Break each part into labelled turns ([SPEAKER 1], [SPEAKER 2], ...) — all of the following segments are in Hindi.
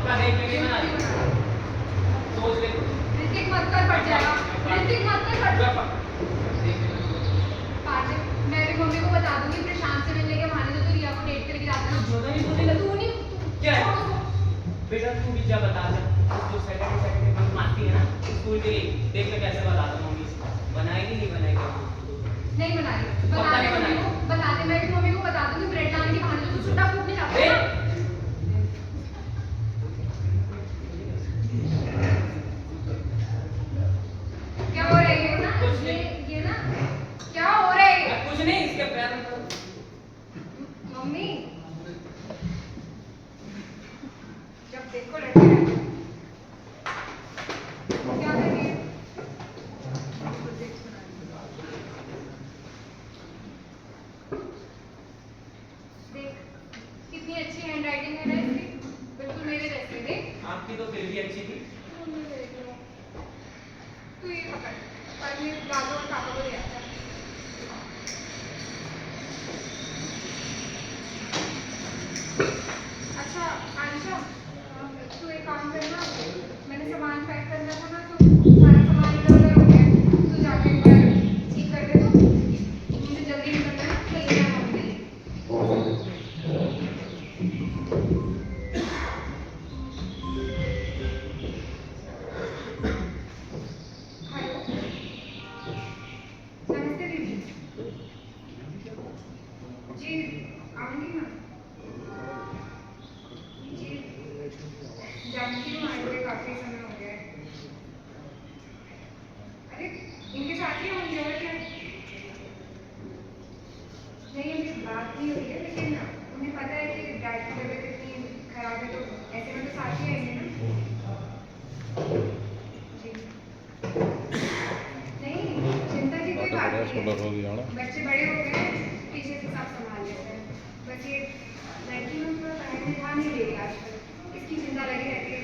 [SPEAKER 1] पक्का देख के नहीं बना रही, सोच ले।
[SPEAKER 2] ऋतिक मत कर, फट जाएगा। ऋतिक मत कर, फट जाएगा। पाटिल, मैं भी मम्मी को बता दूंगी प्रशांत से मिलने के बहाने तो तू रिया को डेट करके जाता है।
[SPEAKER 1] ज्यादा नहीं बोलेगा
[SPEAKER 2] तू नहीं
[SPEAKER 1] क्या है? बेटा तू भी जा बता दे, जो सैटरडे बंक मारती है ना स्कूल के लिए, देख ले कैसे बता दो मम्मी से, बनाएगी नहीं बनाएगी?
[SPEAKER 2] नहीं बनाई,
[SPEAKER 1] पक्का नहीं बनाई।
[SPEAKER 2] बता दे, मैं भी मम्मी को बता दूंगी ब्रेड लाने के बहाने तो तू छुट्टा फूटने जाता है। क्या हो रहा है ये ना? ये ना क्या हो रहा है?
[SPEAKER 1] कुछ नहीं, इसके पैर में
[SPEAKER 2] मम्मी जब देखो लड़के रहते हैं। क्या कर रही है? देख कितनी अच्छी हैंडराइटिंग है ना इसकी, बिल्कुल मेरे जैसे। देख
[SPEAKER 1] आपकी तो फिर भी अच्छी थी।
[SPEAKER 2] तू ये पकड़, पर मैं दादू और पापा को ले आता। अच्छा आनिशा, तू एक काम करना, मैंने सामान पैक करना था ना, तो सारा सामान इधर उधर हो गया है, तू जाके एक बार ठीक कर दे। तो मुझे जल्दी निकलना है, चलिए मैं मम्मी। हेलो, नमस्ते दीदी जी, आऊँगी ना जी, जानती हूँ आए हुए काफ़ी समय हो गया है। अरे इनके साथ ही होंगे और क्या? नहीं अभी बात नहीं हुई है, लेकिन उन्हें पता है कि डैड की तबीयत इतनी खराब है, तो ऐसे में तो साथ ही आएंगे ना जी। नहीं चिंता की कोई बात नहीं है, बच्चे बड़े हो गए हैं, पीछे से सब संभाल लेते हैं। बस ये लड़की में थोड़ा पढ़ाई में ध्यान नहीं दे रही आजकल, इसकी चिंता लगी रहती है।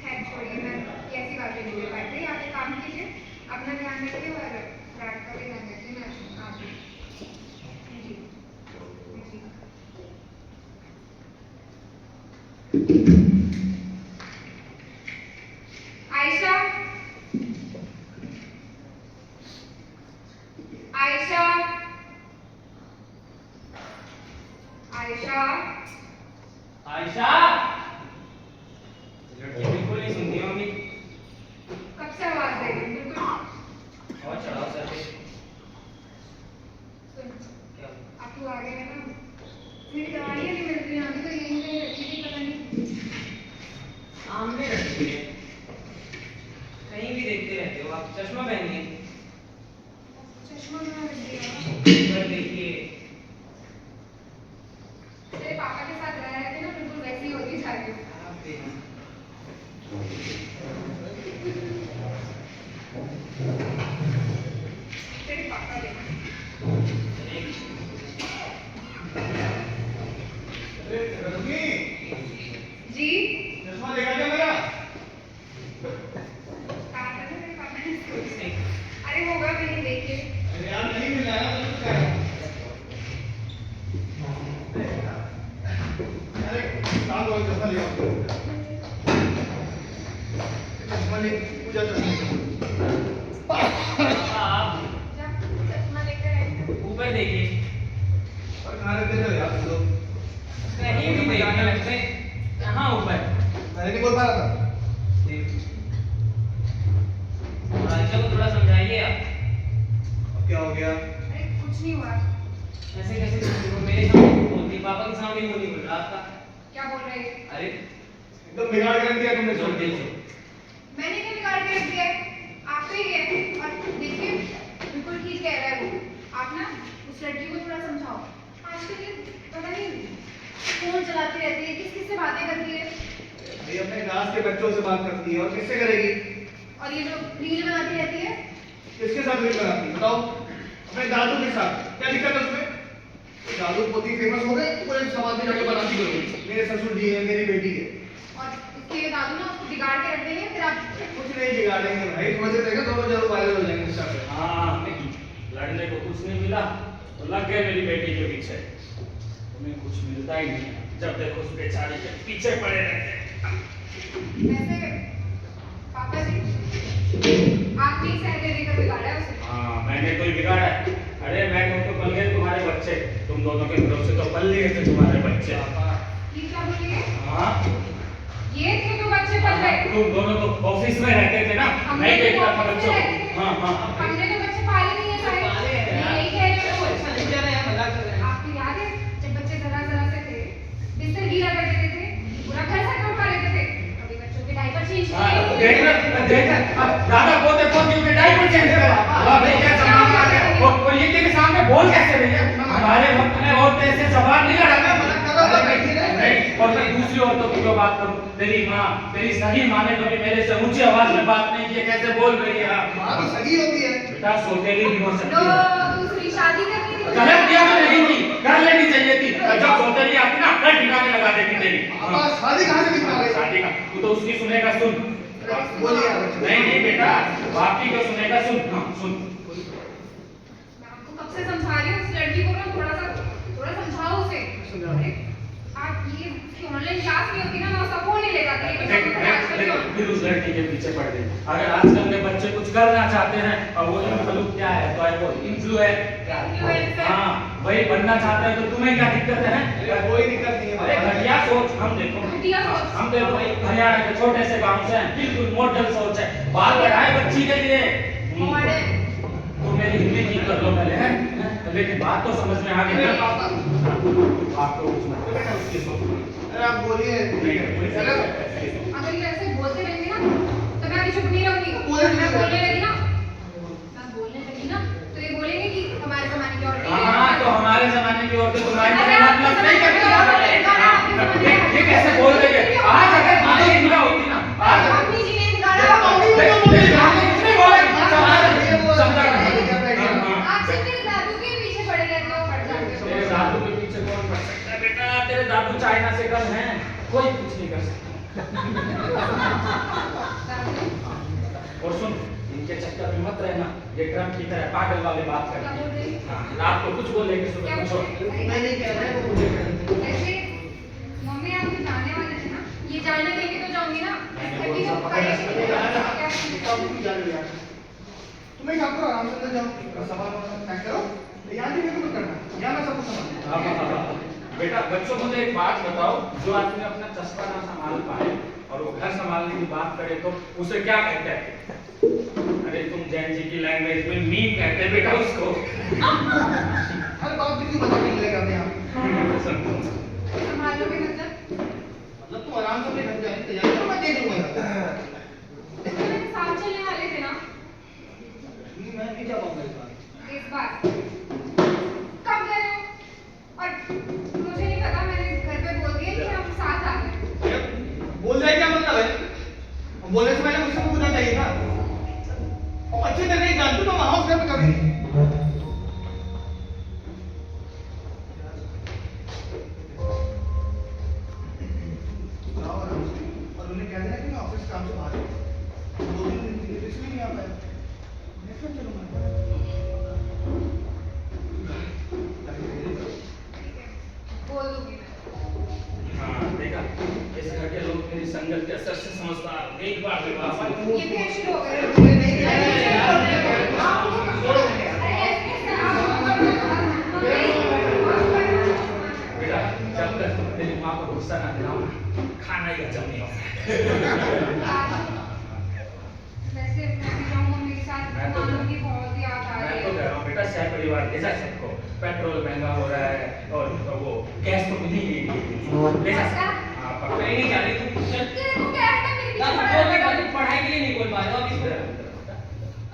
[SPEAKER 2] खैर छोड़िए, मैं कैसी बातें नहीं दे पाती। आप एक काम कीजिए, अपना ध्यान रखिए और डैड का भी ध्यान रखिए। मैं आती हूँ जी जी। आयशा, आयशा, आयशा,
[SPEAKER 1] आयशा, लड़की बिल्कुल नहीं सुनती मम्मी।
[SPEAKER 2] कब से आवाज दे रही हूँ? बिल्कुल
[SPEAKER 1] और चढ़ाओ सर पे।
[SPEAKER 2] सुन,
[SPEAKER 1] क्या?
[SPEAKER 2] अब तू आ गया है ना, मेरी दवाइयाँ नहीं मिलती यहाँ पे, तो यहीं कहीं रखी थी, पता नहीं
[SPEAKER 1] सामने रखी है, कहीं भी देखते रहते हो आप। चश्मा पहनिए,
[SPEAKER 2] चश्मा कहाँ रख दिया?
[SPEAKER 1] ऊपर देखिए।
[SPEAKER 2] तेरे पापा के साथ रह रहे थे ना, बिल्कुल वैसी ही होती जा रही हूँ।
[SPEAKER 1] आप देखिए।
[SPEAKER 2] तेरे पापा देख। जी
[SPEAKER 3] चश्मा देखा क्या मेरा?
[SPEAKER 2] कहा था ना मेरे पापा ने स्कूल से। अरे होगा कहीं, देखिए।
[SPEAKER 3] अरे यार नहीं मिल रहा है ना, तो क्या है? अरे काम करो, चश्मा ले आओ। चश्मा ले, पूजा चश्मा।
[SPEAKER 1] आप
[SPEAKER 2] जा चश्मा लेकर आए।
[SPEAKER 1] ऊपर देखिए,
[SPEAKER 3] और कहाँ रखते थे यार तुम लोग?
[SPEAKER 1] कहीं भी देखने लगते। यहाँ ऊपर
[SPEAKER 3] मैंने नहीं बोल पा रहा था।
[SPEAKER 1] आयशा को थोड़ा समझाइए आप।
[SPEAKER 3] अब क्या हो गया?
[SPEAKER 2] अरे कुछ नहीं हुआ।
[SPEAKER 1] ऐसे कैसे बोलती हो? मेरे सामने बोलती, पापा के सामने क्यों नहीं बोल रहा आपका?
[SPEAKER 2] क्या बोल रहे हैं?
[SPEAKER 1] अरे
[SPEAKER 3] एकदम बिगाड़ के रख दिया तुमने।
[SPEAKER 1] छोड़ दे।
[SPEAKER 2] मैंने क्या बिगाड़ के रख दिया है? आप तो ही है। और देखिए बिल्कुल ठीक कह रहा है वो। आप ना उस लड़की को थोड़ा समझाओ। आजकल ये पता नहीं फोन चलाती रहती है, किस किस से बातें करती है।
[SPEAKER 3] ये अपने क्लास के बच्चों से बात करती है, और किससे करेगी?
[SPEAKER 2] और ये जो रील बनाती रहती है।
[SPEAKER 3] किसके साथ रील बनाती है बताओ? अपने दादू के साथ। क्या दिक्कत है उसमें? तो दादू पोती फेमस हो गए, पूरे समाज में जाके बनाती करोगी। मेरे ससुर जी है, मेरी बेटी है।
[SPEAKER 2] और इसके दादू ना उसको बिगाड़ के रख देंगे, फिर आप
[SPEAKER 3] कुछ नहीं बिगाड़ेंगे भाई, समझ रहेगा, दोनों जरूर वायरल हो जाएंगे इंस्टा पे।
[SPEAKER 4] हाँ, लड़ने को कुछ नहीं मिला तो लग गए मेरी बेटी के पीछे। तुम्हें कुछ मिलता ही नहीं। जब देखो उस बेचारी के पीछे पड़े रहते हैं।
[SPEAKER 2] वैसे पापा जी आपने ही सह दे देकर बिगाड़ा है उसे।
[SPEAKER 4] हाँ, मैंने कोई बिगाड़ा है? अरे मैं तुमको पल गए तुम्हारे बच्चे, तुम दोनों के भरोसे तो पल लिए थे तुम्हारे बच्चे।
[SPEAKER 2] ये क्या बोलिए?
[SPEAKER 4] हाँ,
[SPEAKER 2] ये थे जो बच्चे पल गए।
[SPEAKER 4] तुम दोनों तो ऑफिस में रहते थे ना, नहीं देखता था बच्चों को। हाँ हाँ,
[SPEAKER 2] हमने तो बच्चे पाले नहीं है साहब।
[SPEAKER 1] पाले हैं यार।
[SPEAKER 2] यही कह रहे हो।
[SPEAKER 1] अच्छा नहीं कह रहे हैं, मजाक कर रहे हैं।
[SPEAKER 2] आपको याद है जब बच्चे जरा से थे बिस्तर गीला कर देते थे, पूरा घर साफ करवा लेते थे, कभी बच्चों के डायपर चेंज
[SPEAKER 4] देख दादा बोलते उनके डायपर चेंज करा। भाई क्या जमाना आ गया, वो ये के सामने बोल कैसे रही है? हमारे वक्त में औरतें ऐसे जबान नहीं लड़ाना। नहीं, और मैं दूसरी औरतों की जो बात करूं, तेरी माँ, तेरी सही माँ ने कभी मेरे से ऊंची आवाज में बात नहीं की है, कैसे बोल रही है?
[SPEAKER 3] माँ तो सगी होती है।
[SPEAKER 4] बेटा सौतेली भी हो सकती
[SPEAKER 2] लो
[SPEAKER 4] है।
[SPEAKER 2] दूसरी शादी करनी थी।
[SPEAKER 4] गलत किया तो नहीं की, कर लेनी चाहिए थी। जब सौतेली आती ना, कर ठिकाने लगा देती तेरी।
[SPEAKER 3] पापा शादी कहाँ से दिखा रहे?
[SPEAKER 4] शादी का तू तो उसकी सुनेगा, सुन।
[SPEAKER 3] बोलिए आप।
[SPEAKER 4] नहीं बेटा, बाकी को सुनेगा, सुन। हाँ सुन।
[SPEAKER 2] मैं आपको कब से समझा रही हूँ उस लड़की को ना थोड़ा समझाओ उसे। अरे आप ये उसकी ऑनलाइन क्लास नहीं होती ना, मैं उसका फोन नहीं ले जाती। ये
[SPEAKER 4] देख,
[SPEAKER 2] तो आजकल
[SPEAKER 4] देख,
[SPEAKER 2] क्यों?
[SPEAKER 4] फिर उस लड़की के पीछे पड़ गई। अगर आजकल के बच्चे कुछ करना चाहते हैं और वो इन्फ्लुएंस क्या है, तो है वो
[SPEAKER 2] Influencer।
[SPEAKER 4] हाँ, वही बनना चाहते हैं, तो तुम्हें क्या दिक्कत है?
[SPEAKER 3] कोई दिक्कत नहीं है।
[SPEAKER 4] अरे घटिया सोच। हम देखो,
[SPEAKER 2] घटिया सोच।
[SPEAKER 4] हम देखो हरियाणा के छोटे से गांव से हैं, बिल्कुल मॉडल सोच है। बाल बढ़ाए बच्ची के लिए।
[SPEAKER 2] मॉडल।
[SPEAKER 4] तो मेरी हिंदी ठीक कर लो पहले, हैं? लेकिन बात तो समझ में आ गई ना? बात तो बेटा उसकी सोच।
[SPEAKER 3] अरे आप बोलिए।
[SPEAKER 2] अगर ये ऐसे बोलते रहेंगे ना तो मैं अभी चुप नहीं रहूंगी। मैं बोलने लगी ना तो ये बोलेंगे कि हमारे जमाने की औरतें।
[SPEAKER 4] हाँ, तो हमारे जमाने की औरतें तुम्हारी
[SPEAKER 2] अरे
[SPEAKER 4] तरह
[SPEAKER 2] आपके
[SPEAKER 4] मतलब नहीं
[SPEAKER 2] जमाने की औरतें,
[SPEAKER 4] करती। ये कैसे बोल रही है? आज अगर मुझे हिंदा होती ना, आज
[SPEAKER 2] अपनी जी ने बिगाड़ा।
[SPEAKER 4] कुछ नहीं बोले, समझा
[SPEAKER 2] आप सिर्फ मेरे दादू के पीछे पड़े रहते हो, पड़ जाते हो।
[SPEAKER 4] तेरे दादू के पीछे कौन पड़ सकता है बेटा? तेरे दादू चाइना से कम हैं, कोई कुछ नहीं कर सकता। और सुन, इनके चक्कर में मत रहना, ये ड्रम की तरह पागल वाली बात
[SPEAKER 2] क्या बोल
[SPEAKER 4] करती
[SPEAKER 2] रही
[SPEAKER 4] है।
[SPEAKER 2] है?
[SPEAKER 4] हाँ, रात को कुछ बोलेगी,
[SPEAKER 2] क्या
[SPEAKER 4] सुबह कुछ और।
[SPEAKER 3] मैं नहीं कह रहा, वो मुझे
[SPEAKER 2] ऐसे मम्मी आप तो जाने वाले थे ना, ये जाने देके तो जाऊंगी ना।
[SPEAKER 4] मैंने
[SPEAKER 2] ऐसे
[SPEAKER 4] बोला
[SPEAKER 2] जो
[SPEAKER 4] पकड़
[SPEAKER 2] करेगी
[SPEAKER 4] सकते
[SPEAKER 2] तो
[SPEAKER 4] हैं।
[SPEAKER 2] क्या?
[SPEAKER 3] तुम्हें क्या करो, आराम से अंदर जाओ, सामान पैक करो। यहाँ भी मेरे को मत करना, यहाँ मैं सब कुछ संभालूंगा।
[SPEAKER 4] बेटा बच्चों मुझे एक बात बताओ, जो आदमी अपना चस्पा ना संभाल पाए और वो घर संभालने की बात करे तो उसे क्या कहते हैं? अरे तुम जैन जी की लैंग्वेज में मीम कहते हैं बेटा उसको।
[SPEAKER 3] अरे बाप जी क्यों मजाक नहीं लगाते आप?
[SPEAKER 2] संभालोगे मतलब?
[SPEAKER 3] मतलब तुम आराम से अपने घर जाने की तैयारी करो, मैं देख लूंगा।
[SPEAKER 2] तो मेरे साथ चलने वाले थे ना
[SPEAKER 3] मैं नहीं जा पाऊंगा इस बार।
[SPEAKER 2] इस बार। कब गए हो? और मुझे नहीं पता, मैंने घर पे बोल दिया कि हम साथ आ गए।
[SPEAKER 3] बोल रहे क्या मतलब है? बोलने से पहले मुझसे पूछना चाहिए था। तुम अच्छे से नहीं जानते तो वहां उस घर पे कभी जाओ आराम से। और उन्हें कह देना कि मैं ऑफिस काम से बाहर हूं। 2-3 दिन के लिए इसलिए नहीं आ पाया। नेक्स्ट टाइम चलूंगा।
[SPEAKER 2] ठीक है, बोल दूंगी मैं।
[SPEAKER 4] हाँ देखा, इस घर के लोग मेरी संगत के असर से समझदार हो गए। एक बार विवाह
[SPEAKER 2] ये भी शुरू हो गए।
[SPEAKER 3] मुझे नहीं कहना
[SPEAKER 4] बेटा, जब तक तेरी माँ को गुस्सा ना दिलाऊं, खाना ही हजम नहीं होगा।
[SPEAKER 2] वैसे मैं भी जाऊँ मम्मी के साथ,
[SPEAKER 4] मैं तो-
[SPEAKER 2] नानू की बहुत याद आ
[SPEAKER 4] मैं
[SPEAKER 2] रही
[SPEAKER 4] तो कह
[SPEAKER 2] है।
[SPEAKER 4] रहा हूँ बेटा, सह परिवार ले जा सबको। पेट्रोल महंगा हो रहा है और वो गैस तो मिल ही नहीं। ले जा।
[SPEAKER 2] अच्छा?
[SPEAKER 4] हाँ,
[SPEAKER 1] कहीं
[SPEAKER 4] पकड़।
[SPEAKER 1] नहीं जा रही तू, चल।
[SPEAKER 2] तेरे को क्या है मेरे पीछे
[SPEAKER 1] दादू
[SPEAKER 2] पड़ा
[SPEAKER 1] बोल
[SPEAKER 2] रहता
[SPEAKER 1] रही
[SPEAKER 2] है?
[SPEAKER 1] पढ़ाई के लिए नहीं बोल पा रहे हो अब इसको।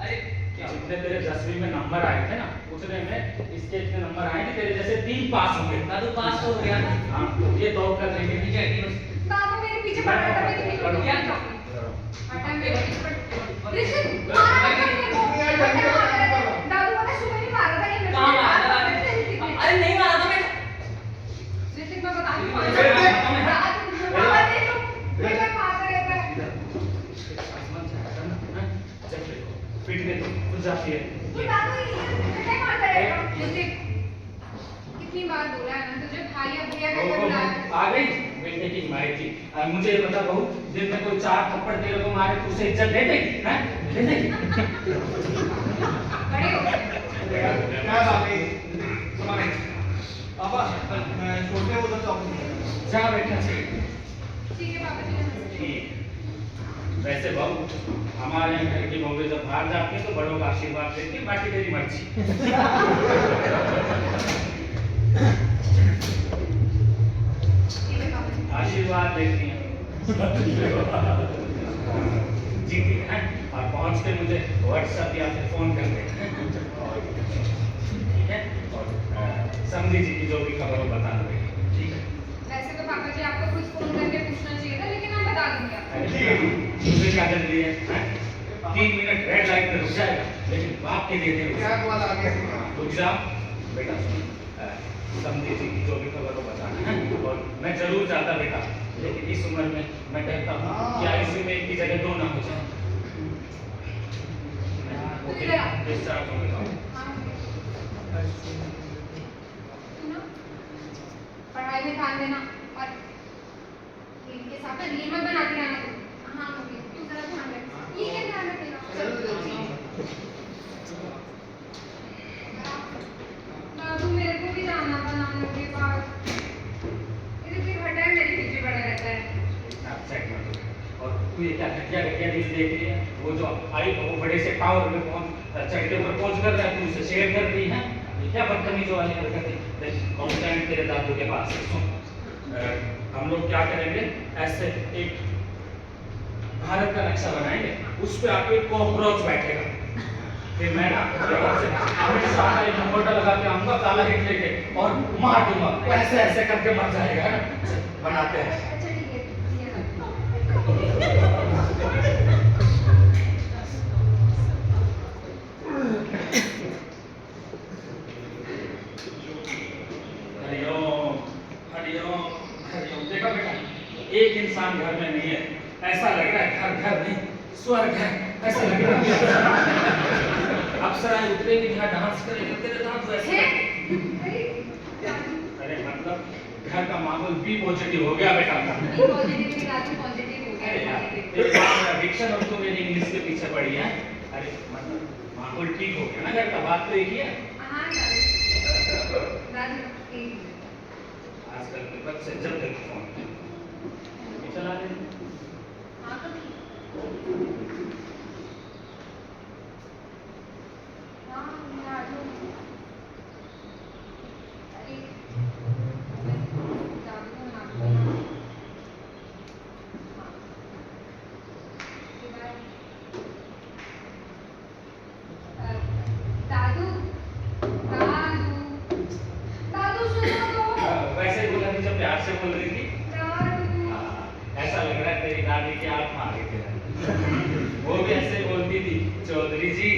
[SPEAKER 1] अरे क्या
[SPEAKER 4] जितने तेरे 10वीं में नंबर आए थे ना, उतने में इसके इतने नंबर आए कि तेरे जैसे 3 पास होंगे।
[SPEAKER 1] दादू पास तो हो गया ना।
[SPEAKER 4] हाँ, तो ये दौड़ कर
[SPEAKER 1] लेकिन
[SPEAKER 4] लेंगे।
[SPEAKER 1] नीचे यूनिवर्सिटी
[SPEAKER 2] दादू मेरे पीछे पड़ा रहता है, मैं किसी को
[SPEAKER 1] क्या?
[SPEAKER 2] नहीं चाहती। हटा मेरे पीछे पड़। लिसन, मारा मत मेरे को। बता मारा है। दादू पता है सुबह भी मारा था ये मेरे को।
[SPEAKER 1] कहाँ मारा था?
[SPEAKER 2] मारा था ऋतिक ने।
[SPEAKER 1] अरे नहीं मारा था मैं।
[SPEAKER 2] ऋतिक मैं बता दूँ।
[SPEAKER 1] ऋतिक,
[SPEAKER 2] दादू बाबा देख लो, मेरे मारता रहता है।
[SPEAKER 4] आसमान से हटा ना, हाँ? जब देखो, पीटने तो खुद जाती है।
[SPEAKER 2] ये दादू ये मारता रहेगा। ऋतिक, कितनी बार बोला है ना तुझे खाइए भैया
[SPEAKER 4] ओ,
[SPEAKER 2] कैसे
[SPEAKER 4] ओ,
[SPEAKER 2] बुला रहे
[SPEAKER 4] आ गई बेटे की मायती। मुझे ये बता बहू, दिन में कोई 4 थप्पड़ तेरे को मारे तो उसे इज्जत दे देगी? हैं? दे देगी?
[SPEAKER 2] बड़े हो गए
[SPEAKER 3] क्या बात है समाने पापा मैं छोटे हो तो ऑफिस
[SPEAKER 4] जा बेटा से।
[SPEAKER 2] ठीक है पापा जी नमस्ते
[SPEAKER 4] ठीक। वैसे बहू, हमारे यहाँ घर की बहू जब बाहर जाती है तो बड़ों का आशीर्वाद देती है, बाकी तेरी मर्जी।
[SPEAKER 2] ठीक है पापा जी
[SPEAKER 4] आशीर्वाद देती है जी है। और पहुंच के मुझे व्हाट्सएप या फिर फोन कर देना, ठीक है? और समझी जी की जो भी खबर हो बता दो, ठीक है?
[SPEAKER 2] वैसे तो पापा जी आपको कुछ फोन करके पूछना चाहिए था लेकिन मैं बता दूंगी आपको
[SPEAKER 4] मुझे क्या जल्दी है, हैं? 3 मिनट रेड लाइट में रुक जाएगा, लेकिन बाप के लिए
[SPEAKER 3] क्या कॉल आ गया
[SPEAKER 4] रुक जा बेटा। सुन, समझी जी की जो भी खबर हो बताना है। और मैं जरूर चाहता बेटा, लेकिन इस उम्र में मैं कहता हूँ क्या इसी में एक की जगह 2 ना हो जाए। डिस्चार्ज हो गया।
[SPEAKER 2] हाँ सुनो पढ़ाई में ध्यान देना और इनके साथ ना रील मत बनाती रहना तुम। हाँ मम्मी तू जरा ध्यान रख ये क्या ध्यान रखेगा दादू मेरे को भी जाना था नानू के पास इधर फिर हर टाइम मेरे पीछे पड़ा रहता है
[SPEAKER 4] अपसेट मत हो। और तू ये क्या घटिया घटिया रील देख रही है? वो जो आई वो बड़े से टावर पे चढ़ते पर पहुंच कर रहा है, तू उसे शेयर कर रही है? ये क्या बदतमीज वाली हरकत है? कॉन्टेंट तेरे दादू के पास है। सुन, हम लोग क्या करेंगे, ऐसे एक भारत का नक्शा बनाएंगे, उस पे आके कॉकरोच बैठेगा, फिर मैं ना हमेशा एक नंबर लगा के आऊंगा काला हिट लेके और मार दूंगा, ऐसे ऐसे करके मर जाएगा ना। बनाते हैं।
[SPEAKER 2] अच्छा ठीक है ये रख।
[SPEAKER 4] हरिओम हरिओम हरिओम। देखो बेटा, एक इंसान घर में नहीं है, ऐसा लग रहा है घर घर नहीं स्वर्ग है, ऐसा लग रहा है। अप्सराएं उतरेगी जहाँ डांस करेगी, तेरे दांत वैसे अरे मतलब घर का माहौल भी पॉजिटिव हो गया बेटा।
[SPEAKER 2] पॉजिटिव दादू पॉजिटिव हो
[SPEAKER 4] अरे
[SPEAKER 2] गया
[SPEAKER 4] यार, तेरे बाप का डिक्शन और तू मेरी इंग्लिश के पीछे पड़ी है। अरे मतलब माहौल ठीक हो गया ना घर का, बात तो एक ही है।
[SPEAKER 2] हाँ दादू दादू ठीक
[SPEAKER 4] आजकल के बच्चे जब तक फोन ये चला रहे हैं।
[SPEAKER 2] हाँ तो हाँ मैं आ जाऊँ अरे दादू को मारते हैं हाँ बाय दादू दादू दादू सुनो तो
[SPEAKER 4] वैसे ही बोला थी जब प्यार से बोल रही थी।
[SPEAKER 2] दादू
[SPEAKER 4] ऐसा लग रहा है तेरी दादी की आत्मा आ गई थी। वो भी ऐसे बोलती थी, चौधरी जी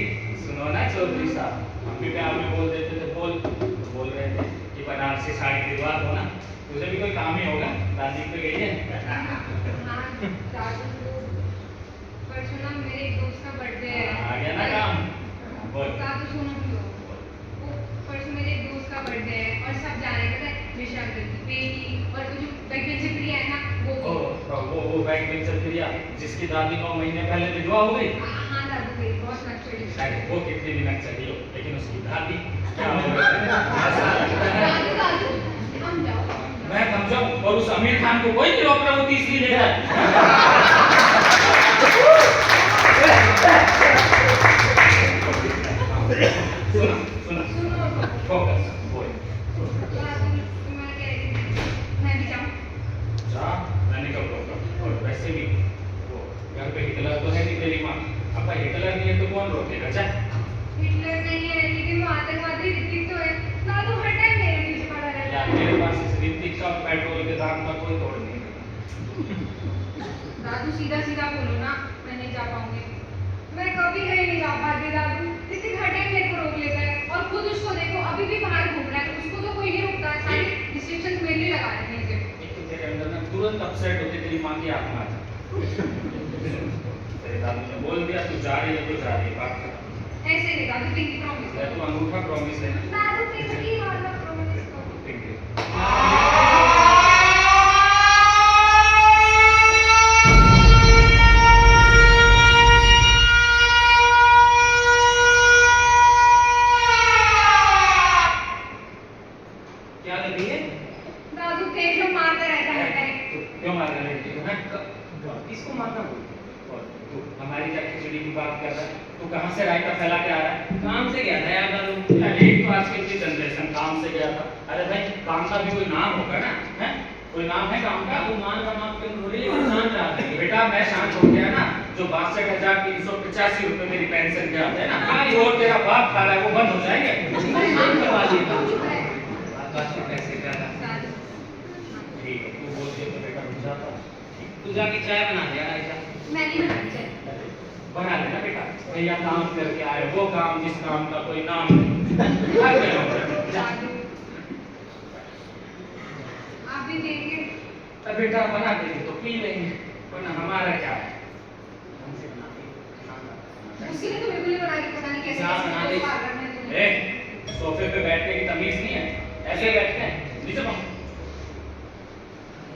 [SPEAKER 4] सुनो ना चौधरी साहब, हम भी प्यार में बोल देते थे। बोल रहे थे कि बनारसी साड़ी दिलवा दो ना, तुझे भी कोई काम ही होगा, दादी पे गई है।
[SPEAKER 2] हाँ दादू परसों ना मेरे एक दोस्त का बर्थडे है
[SPEAKER 4] आ गया ना काम। बोल
[SPEAKER 2] दादू सुनो तो परसों मेरे एक दोस्त का बर्थडे है और सब जा रहे हैं, पता है विशाल की बेटी और वो जो बैकबेंचर प्रिया है ना
[SPEAKER 4] वो बैक बेंचर प्रिया जिसकी दादी 9 महीने पहले विधवा हो गई।
[SPEAKER 2] हाँ दादू गई बहुत नक्सली
[SPEAKER 4] शायद वो कितनी भी नक्सली हो, लेकिन उसकी दादी क्या हो गई?
[SPEAKER 2] दादू दादू हम जाओ
[SPEAKER 4] मैं समझाऊं और उस आमिर खान को कोई नहीं रोक रहा, वो तीसरी ले जाए। सुनो
[SPEAKER 2] सुनो
[SPEAKER 4] फोकस बोल।
[SPEAKER 2] दादू मैं कह रही थी मैं भी जाऊँ
[SPEAKER 4] जा, मैंने कब रोका? और वैसे भी वो घर पे हिटलर तो है नहीं तेरी माँ, अब हिटलर नहीं है तो कौन रोकेगा? जा।
[SPEAKER 2] हिटलर नहीं है लेकिन वो आतंकवादी ऋतिक तो है दादू हर टाइम मेरे पीछे पड़ा रहता
[SPEAKER 4] यार
[SPEAKER 2] है
[SPEAKER 4] मेरे पास इस ऋतिक का पेट्रोल के दाम का कोई तोड़ नहीं है।
[SPEAKER 2] दादू सीधा सीधा बोलो ना मैं नहीं जा पाऊंगी मैं कभी कहीं नहीं जा पाती दादू ऋतिक हर टाइम मेरे को रोक लेता है और खुद उसको देखो अभी भी बाहर घूम रहा है उसको तो कोई नहीं रोकता है सारी रिस्ट्रिक्शंस मेरे लिए लगा रखे हैं मुझे
[SPEAKER 4] एक तो तेरे अंदर ना तुरंत अपसेट होके तेरी माँ की आत्मा आ जाती है। तेरे दादू ने बोल दिया तू जा रही है तो जा रही है, बात खत्म।
[SPEAKER 2] ऐसे नहीं दादू पिंकी प्रॉमिस
[SPEAKER 4] तू अंगूठा प्रॉमिस लेना।
[SPEAKER 2] दादू पिंकी वाला प्रॉमिस करो
[SPEAKER 4] पिंकी सब्सिडी की बात कर रहा है, तू कहाँ से रायता फैला के आ रहा है?
[SPEAKER 1] काम से गया था यार दादू।
[SPEAKER 4] यार एक तो आजकल की जनरेशन काम से गया था। अरे भाई काम का भी कोई नाम होगा ना, है? कोई नाम है काम का?
[SPEAKER 1] वो मान का माफ कर थोड़ी लेकिन शांत रहा था।
[SPEAKER 4] बेटा मैं शांत हो गया ना, जो 62,385 रुपए मेरी पेंशन के आते हैं ना, जो तेरा बाप खा रहा है वो बंद हो जाएंगे।
[SPEAKER 1] काम करवा दिया था।
[SPEAKER 2] चुप रहे।
[SPEAKER 1] बात से पैसे का था।
[SPEAKER 2] दादू,
[SPEAKER 4] ठीक है, तू बोल दिया तो बेटा रुक जाता।
[SPEAKER 1] तू जाके चाय बना दे यार आयशा।
[SPEAKER 2] मैं नहीं बनाती चाय।
[SPEAKER 4] बना लेना बेटा, भैया काम करके आए, वो काम जिस काम का कोई नाम नहीं। हर में हो।
[SPEAKER 2] दादू, आप भी देंगे?
[SPEAKER 4] अब बेटा बना देंगे तो पी लेंगे, वरना हमारा क्या है?
[SPEAKER 1] हमसे बना दे।
[SPEAKER 2] उसकी ने तो बिल्कुल नहीं बनाई, पता नहीं कैसे
[SPEAKER 1] क्या बना दे?
[SPEAKER 2] पार्लर में नहीं।
[SPEAKER 4] ए, सोफे पे बैठने की तमीज नहीं है, ऐसे बैठते हैं, नीचे पाओ।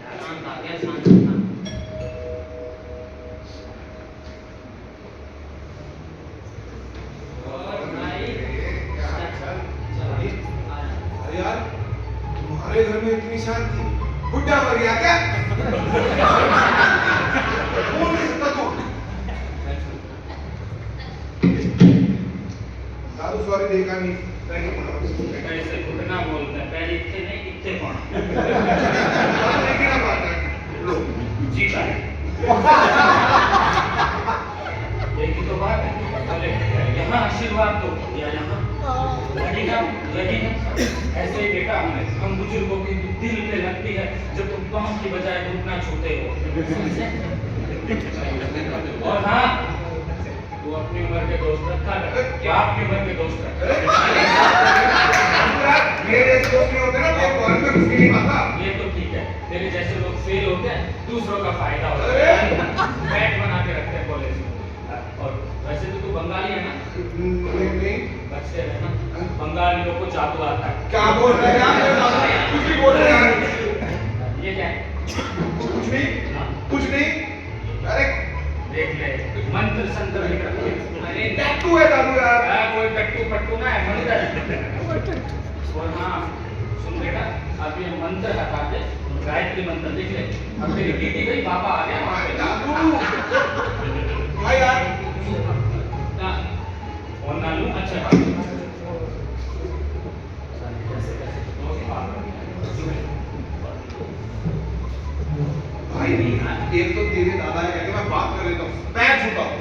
[SPEAKER 1] यार शांत आ गया, शांत रहना। और भाई अच्छा चलो आ जा।
[SPEAKER 3] अरे यार तुम्हारे घर में इतनी शांति, बुड्ढा मर गया क्या? बोल नहीं सकता तू। दादू सॉरी देखा नहीं।
[SPEAKER 4] बेटा इसे घुटना बोलते हैं, पहले इतने नहीं इतने कौन?
[SPEAKER 3] दादू देखी ना बात है। लो
[SPEAKER 4] जीता है। यही तो बात है। बोले यहाँ आशीर्वाद दो या यहाँ लगेगा लगेगा। ऐसे ही बेटा हम बुजुर्गों की दिल पे लगती है जब तुम पाँव की बजाय घुटना छूते हो। और हाँ, तू अपनी उम्र के दोस्त रखा कर, क्या अपनी उम्र के दोस्त रखा।
[SPEAKER 3] मेरे जैसे दोस्त नहीं होते ना, ये कॉलेज में घुस के नहीं पाता।
[SPEAKER 4] ये तो ठीक है, तेरे जैसे लोग फेल होते हैं, दूसरों का फायदा होता है। बैट बना के रखते हैं कॉलेज में। और वैसे तो तू बंगाली है ना?
[SPEAKER 3] नहीं
[SPEAKER 4] बच्चे है ना, बंगालियों को जादू आता है।
[SPEAKER 3] क्या बोल रहे हैं यार? कुछ भी बोल रहे हैं यार।
[SPEAKER 4] ये क्या है?
[SPEAKER 3] कुछ नहीं। अरे
[SPEAKER 4] देख ले, मंत्र संतर लिख रखे हैं।
[SPEAKER 1] अरे
[SPEAKER 3] टैटू है दादू यार।
[SPEAKER 4] कोई टट्टू पट्टू ना है, मंत्र है। और हाँ सुन बेटा, अब ये मंत्र हटा दे, गायत्री मंत्र लिख ले। अब तेरी दीदी गई, पापा आ गया वहाँ पे।
[SPEAKER 3] दादू भाई यार
[SPEAKER 4] और ना लूं, अच्छा
[SPEAKER 3] भाई एक तो तेरे दादा है कहते मैं बात कर लेता हूँ, पैर छूता हूँ,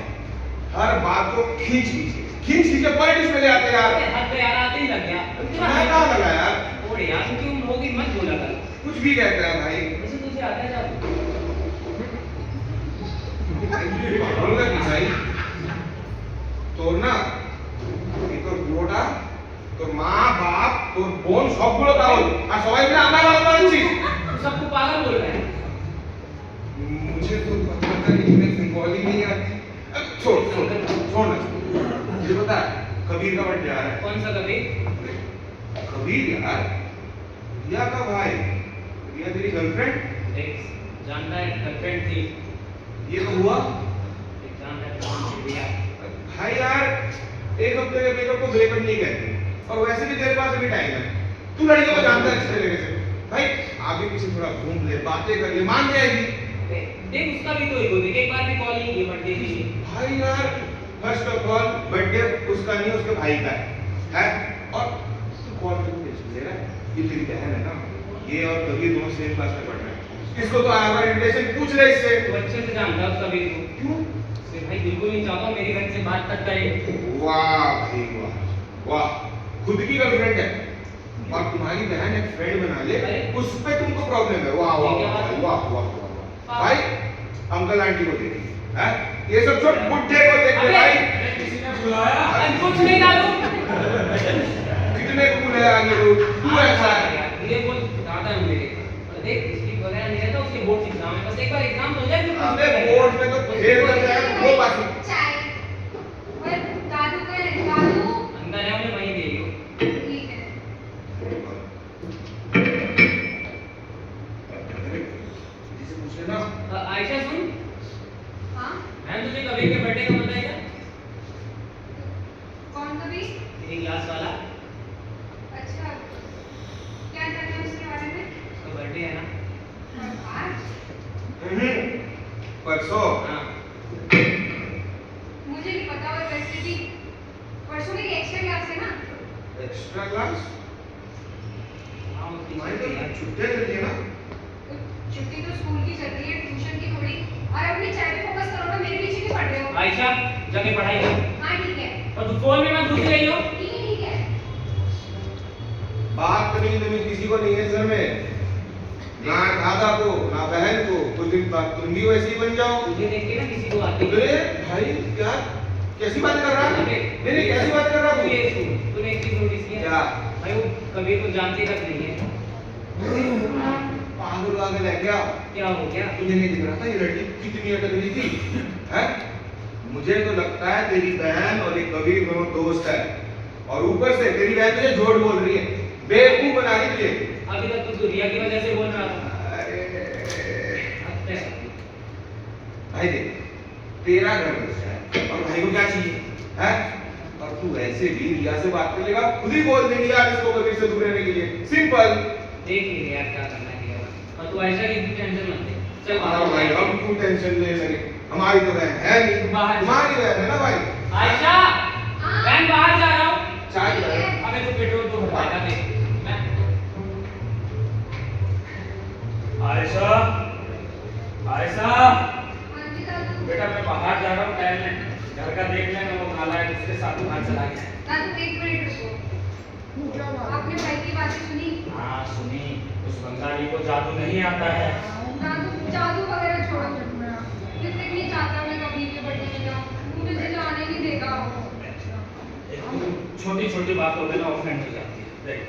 [SPEAKER 3] हर बात को खींच खींच के पॉइंट में ले आते हैं यार।
[SPEAKER 1] हाथ पे यार आते ही लग गया।
[SPEAKER 3] मैं कहाँ लगा यार?
[SPEAKER 1] और यार क्यों होगी मत बोला कर।
[SPEAKER 3] कुछ भी कहते हैं भाई।
[SPEAKER 1] वैसे तुझे आता है जादू?
[SPEAKER 3] बोलूंगा कि भाई তোর না এই তোর পুরোটা তোর মা বাপ তোর বোন সবগুলো পাগল আর সবাই মিলে আমরা পাগল বানাচ্ছিস।
[SPEAKER 1] तू सबको पागल बोल रहा है।
[SPEAKER 3] मुझे तो पता नहीं मैं बंगाली नहीं आती। अब छोड़ ना। मुझे पता है कबीर का बर्थडे आ रहा है।
[SPEAKER 1] कौन सा कबीर?
[SPEAKER 3] कबीर यार, रिया का भाई। रिया तेरी गर्लफ्रेंड?
[SPEAKER 1] देख जानता है गर्लफ्रेंड थी।
[SPEAKER 3] ये तो हुआ
[SPEAKER 1] एक जानता है कौन सी रिया।
[SPEAKER 3] भाई यार, एक हफ्ते के ब्रेकअप को ब्रेकअप नहीं कहते और वैसे भी तेरे पास अभी टाइम है। तू लड़कियों को जानता है अच्छे तरीके से। भाई आगे पीछे थोड़ा घूम ले, बातें कर ले, मान जाएगी।
[SPEAKER 1] देख उसका भी तो ईगो देख, एक बार भी कॉल नहीं की बर्थडे के लिए।
[SPEAKER 3] भाई यार फर्स्ट ऑफ ऑल बर्थडे उसका नहीं उसके भाई का है? और तू कॉल करके टेंशन ले रहा है? ये तेरी बहन है ना, ये और कबीर दोनों सेम क्लास में पढ़ रहे हैं। इसको तो आया हुआ इनविटेशन पूछ ले इससे।
[SPEAKER 1] तो अच्छे से जानता है उस कबीर को।
[SPEAKER 3] क्यों?
[SPEAKER 1] फिर भाई बिल्कुल नहीं चाहता हूँ मेरी बहन से बात तक करे।
[SPEAKER 3] वाह भाई वाह, खुद की गर्लफ्रेंड है और तुम्हारी बहन एक फ्रेंड बना ले, उस पे तुमको प्रॉब्लम है। वाह वाह वाह वाह वाह भाई, अंकल आंटी को देखिए, हैं? ये सब छोड़, बुड्ढे को देख ले भाई।
[SPEAKER 4] किसी ने बुलाया?
[SPEAKER 1] अरे कुछ नहीं डालू।
[SPEAKER 3] कितने कूल है आगे लोग, तू ऐसा है।
[SPEAKER 1] ये बोल दादा है मेरे। और देख इसकी वगैरह नहीं रहता, उसके बोर्ड एग्जाम है, बस एक बार एग्जाम हो जाए फिर
[SPEAKER 3] अबे बोर्ड में तो फेल कर जाएगा वो बात।
[SPEAKER 2] चाय। और दादू का है, दादू।
[SPEAKER 1] अंदर है उन्हें वहीं दे दियो।
[SPEAKER 2] ठीक है।
[SPEAKER 3] जिसे पूछ लेना।
[SPEAKER 1] आयशा सुन,
[SPEAKER 2] हाँ?
[SPEAKER 1] मैम तुझे कबीर के बर्थडे का पता है क्या?
[SPEAKER 2] कौन कबीर?
[SPEAKER 1] तेरी क्लास वाला।
[SPEAKER 2] अच्छा, क्या जानना है उसके बारे में?
[SPEAKER 1] उसका बर्थडे है ना।
[SPEAKER 2] और आज?
[SPEAKER 3] परसों
[SPEAKER 1] हाँ।
[SPEAKER 2] मुझे
[SPEAKER 3] एक्स्ट्रा क्लास
[SPEAKER 1] हाँ उतनी
[SPEAKER 3] तुम्हारी तो
[SPEAKER 1] चलती है।
[SPEAKER 3] छुट्टियां चल रही है ना।
[SPEAKER 2] तो छुट्टी तो स्कूल की चल रही है, ट्यूशन की थोड़ी। और अपनी चाय पे फोकस करो ना, मेरे पीछे क्यों पड़ रहे हो?
[SPEAKER 1] आयशा जाके पढ़ाई कर।
[SPEAKER 2] हाँ ठीक है,
[SPEAKER 1] और तू फोन में मत घुस रही हो।
[SPEAKER 2] ठीक है ठीक है।
[SPEAKER 3] बात करने की तमीज किसी को नहीं है इस घर में, ना दादा को ना बहन को। कुछ दिन बाद तुम भी वैसे ही बन जाओ।
[SPEAKER 1] तुझे देख के ना किसी को आती है।
[SPEAKER 3] अरे भाई क्या कैसी बात कर रहा है? नहीं नहीं कैसी बात कर रहा
[SPEAKER 1] तूने
[SPEAKER 3] है
[SPEAKER 1] तूने एक चीज नोटिस किया?
[SPEAKER 3] क्या?
[SPEAKER 1] भाई वो कबीर को जानती तक नहीं है।
[SPEAKER 3] पागल वागल है क्या?
[SPEAKER 1] क्या हो गया?
[SPEAKER 3] तुझे नहीं दिख रहा था ये लड़की कितनी अटक रही थी? हैं? मुझे तो लगता है तेरी बहन और एक कबीर दोनों दोस्त है, और ऊपर से तेरी बहन तुझे झूठ बोल रही है, बेवकूफ बना रही तुझे।
[SPEAKER 1] अभी तक तो तू रिया की वजह से बोल रहा था।
[SPEAKER 3] अरे
[SPEAKER 1] अच्छा है।
[SPEAKER 3] भाई देख, तेरा घर बस है और भाई को क्या चाहिए है? और तू ऐसे भी रिया से बात कर लेगा, खुद ही बोल देगी यार इसको कबीर से दूर रहने के लिए, सिंपल।
[SPEAKER 1] देख ही यार क्या करना है यार। और तू ऐसा की इतनी टेंशन मत ले। चल
[SPEAKER 3] हाँ भाई हम क्यों टेंशन ले लगे? हमारी तो बहन है नहीं,
[SPEAKER 1] बाहर।
[SPEAKER 3] तुम्हारी बहन है ना भाई।
[SPEAKER 1] आयशा
[SPEAKER 2] हाँ?
[SPEAKER 1] मैं बाहर जा रहा हूँ।
[SPEAKER 3] चाय
[SPEAKER 2] ठीक है।
[SPEAKER 1] अबे तू पेट्रोल तो भरवाएगा देख। मैं
[SPEAKER 4] आयशा, आयशा,
[SPEAKER 2] हाँ जी दादू।
[SPEAKER 4] बेटा मैं बाहर जा रहा हूँ टहलने, घर का देख लेना, वो नालायक उसके साथ बाहर चला गया।
[SPEAKER 2] दादू एक मिनट रुको। आपने भाई की बातें सुनी?
[SPEAKER 4] हाँ सुनी, उस बंगाली को जादू नहीं आता है।
[SPEAKER 2] दादू जादू वगैरह छोड़ो। जितने नहीं चाहता मैं कभी के बर्थडे में जाऊँ, मुझे जाने नहीं देगा।
[SPEAKER 4] छोटी छोटी बातों में ना ऑफेंड हो जाती है। देख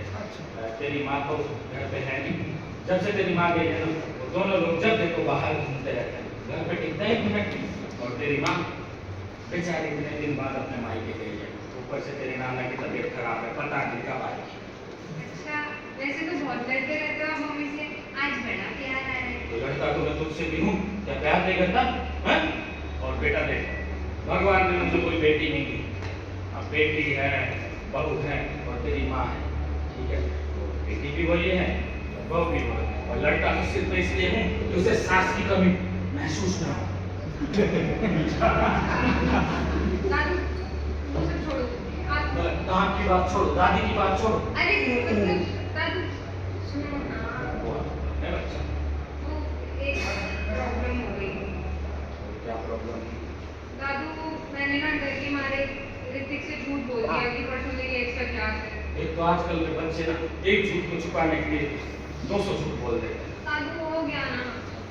[SPEAKER 4] तेरी माँ तो घर पे है नहीं, जब से तेरी माँ गई है ना वो दोनों लोग जब देखो बाहर घूमते रहते हैं, घर पे टिकता ही मिनट नहीं। और तेरी माँ बेचारी इतने दिन बाद अपने मायके गई है, ऊपर से तेरे नाना की तबीयत खराब है, पता नहीं कब आएगी।
[SPEAKER 2] अच्छा, वैसे तो बहुत लड़ते रहते हो मम्मी से, आज बड़ा प्यार आ रहा है।
[SPEAKER 4] तो लड़का तो मैं तुझसे भी हूँ, क्या प्यार नहीं करता हैं? और बेटा देख, भगवान ने मुझे कोई बेटी नहीं दी, अब बेटी है, बहू है और तेरी माँ है, ठीक है? तो बेटी भी वही है, बहू भी वही है, और लड़का तो सिर्फ इसलिए हूँ कि उसे सास की कमी महसूस ना हो।
[SPEAKER 2] दादू, वो सब छोड़ो। आप
[SPEAKER 4] काम की बात छोड़ो, दादी की बात छोड़ो।
[SPEAKER 2] अरे मतलब दादू सुनो ना,
[SPEAKER 4] है बच्चा,
[SPEAKER 2] वो एक प्रॉब्लम हो गई।
[SPEAKER 4] क्या प्रॉब्लम?
[SPEAKER 2] दादू मैंने ना डर के मारे ऋतिक से झूठ बोल दिया कि परसों मेरी एक्स्ट्रा क्लास है।
[SPEAKER 4] एक तो आजकल के बच्चे ना एक झूठ को छुपाने के लिए 200 झूठ बोल देते हैं।
[SPEAKER 2] दादू हो गया ना।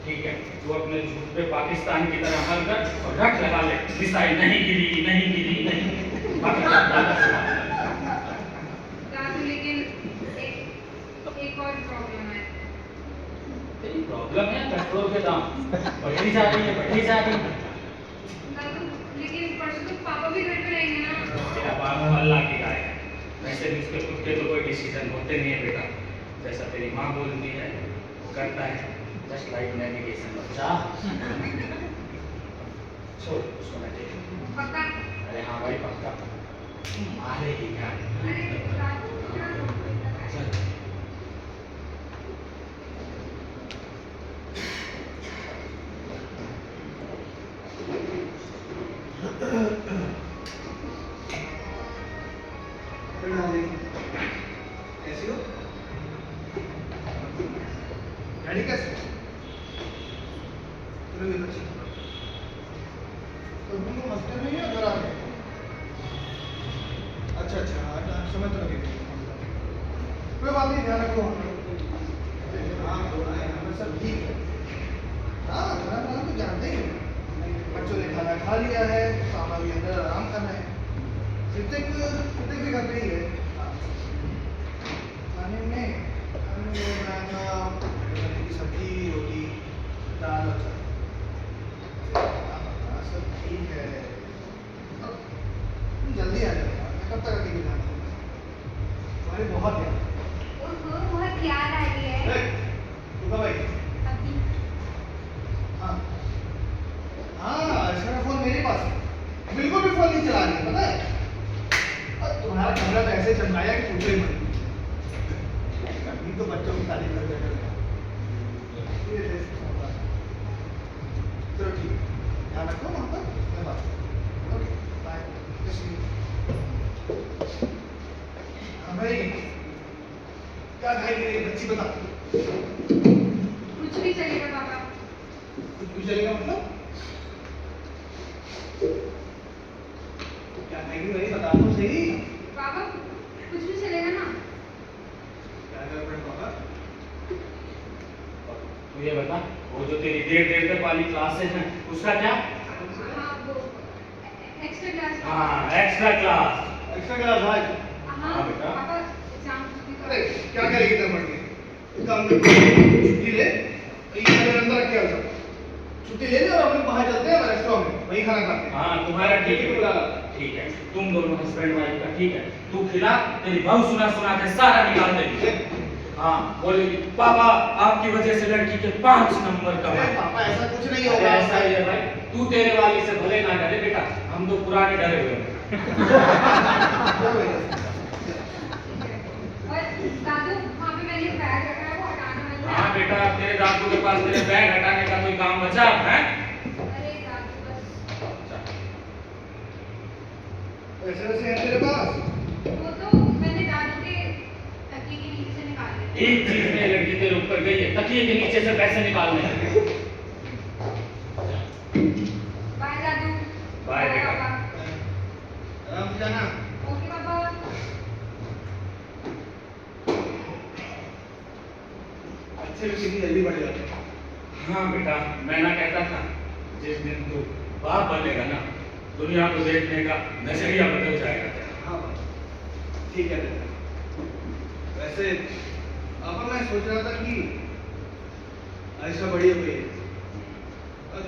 [SPEAKER 4] ठीक है, तू अपने झूठ पे पाकिस्तान की तरह हल कर और रट लगा ले, मिसाइल नहीं गिरी, नहीं गिरी, नहीं। पाकिस्तान ज्यादा सुना।
[SPEAKER 2] दादू लेकिन एक और प्रॉब्लम है।
[SPEAKER 4] तेरी प्रॉब्लम है पेट्रोल के दाम बढ़ी जा रही है, बढ़ी जा रही है।
[SPEAKER 2] दादू लेकिन परसों तो पापा भी घर पे रहेंगे ना।
[SPEAKER 4] तेरा बाप अल्लाह की गाय है, वैसे भी उसके खुद के तो कोई डिसीजन होते नहीं है बेटा, जैसा तेरी माँ बोलती है वो करता है, जस्ट लाइक नेविगेशन। बच्चा छोड़ उसको, मैं देख लूँ।
[SPEAKER 2] पक्का?
[SPEAKER 4] अरे हाँ भाई पक्का, मारेगी क्या?
[SPEAKER 2] अरे दादू क्या?
[SPEAKER 4] चल।
[SPEAKER 3] कैसी हो? डैडी कैसे? चलो ये बच्ची।
[SPEAKER 5] तो तुम हॉस्टल में ही हो घर आके? अच्छा अच्छा, आज समझ लगे। कोई बात नहीं, ध्यान रखो।
[SPEAKER 3] हाँ थोड़ा है हमें सब ठीक है।
[SPEAKER 5] हाँ खाना बनाना तो जानते ही हो। बच्चों ने खाना खा लिया है, पापा भी अंदर आराम कर रहे हैं। ऋतिक भी घर पे ही है। खाने में हमने बनाया था पनीर की सब्जी, रोटी, दाल और चावल। सब ठीक है। अब तुम जल्दी आ जाओ, मैं कब तक अकेले जाना? तुम्हारी बहुत याद।
[SPEAKER 2] ओहो बहुत याद आ रही है।
[SPEAKER 3] तू कब आई?
[SPEAKER 2] अभी
[SPEAKER 5] हाँ हाँ, इसका फोन मेरे पास है, बिल्कुल भी फोन नहीं चला रही है, पता है? और तुम्हारा कैमरा तो ऐसे चमकाया कि पूछो ही मत। कभी तो बच्चों की तारीफ कर देते हैं। चलो ठीक है, ध्यान रखो वहाँ पर, मैं बात करूँ। Okay bye. हाँ भाई खाएगी मेरी बच्ची, बता।
[SPEAKER 2] कुछ भी चलेगा पापा।
[SPEAKER 5] कुछ भी चलेगा मतलब? क्या खाएगी मेरी, बता तो सही।
[SPEAKER 2] पापा कुछ भी चलेगा ना?
[SPEAKER 5] क्या गर्लफ्रेंड पापा?
[SPEAKER 4] तू ये बता, वो जो तेरी देर तक वाली क्लासेस हैं उसका क्या?
[SPEAKER 2] हाँ वो एक्स्ट्रा क्लास।
[SPEAKER 4] हाँ, एक्स्ट्रा क्लास।
[SPEAKER 5] एक्स्ट्रा क्लास आज?
[SPEAKER 2] हाँ
[SPEAKER 4] हाँ बेटा।
[SPEAKER 2] पापा एग्जाम छुट्टी तो।
[SPEAKER 5] अरे क्या करेगी इधर पढ़ के? एक काम कर, छुट्टी ले, ये मेरे अंदर रख के आ जाओ। छुट्टी ले ले और अपन बाहर चलते हैं रेस्टोरेंट में, वहीं खाना खाते हैं।
[SPEAKER 4] हाँ तुम्हारा ठीक है, ठीक है, तुम दोनों हस्बैंड वाइफ का ठीक है। तू खिला, तेरी बहू सुना सुना के सारा निकाल देगी। हाँ बोलेगी पापा आपकी वजह से लड़की के 5 नंबर
[SPEAKER 5] अरे
[SPEAKER 4] कमाए।
[SPEAKER 5] पापा ऐसा कुछ नहीं
[SPEAKER 4] अरे
[SPEAKER 5] होगा।
[SPEAKER 4] ऐसा ही है भाई, तू तेरे वाली से भले ना डरे बेटा, हम तो पुराने डरे हुए हैं।
[SPEAKER 2] और दादू वहाँ पे मैंने बैग रखा है वो हटाना है।
[SPEAKER 4] हाँ बेटा, तेरे दादू के पास तेरे बैग हटाने का कोई काम बचा है?
[SPEAKER 2] अरे दादू बस
[SPEAKER 5] पैसे वैसे हैं तेरे पास?
[SPEAKER 2] वो तो मैंने दादू के तकिए के नीचे से निकाल लिया।
[SPEAKER 4] एक चीज में लड़की तेरे ऊपर गई है, तकिए के नीचे से पैसे निकालने हैं।
[SPEAKER 2] बाय दादू।
[SPEAKER 4] बाय बेटा।
[SPEAKER 2] पापा।
[SPEAKER 5] आराम से जाना।
[SPEAKER 2] ओके पापा।
[SPEAKER 5] अच्छे भी कितनी जल्दी बढ़ जाते हैं।
[SPEAKER 4] हाँ बेटा, मैं ना कहता था जिस दिन तू बाप बनेगा ना, दुनिया को देखने का नजरिया बदल जाएगा तेरा।
[SPEAKER 5] हाँ बाबा, ठीक है बेटा। वैसे पापा मैं सोच रहा था कि ऐसा बड़ी हो गई है, और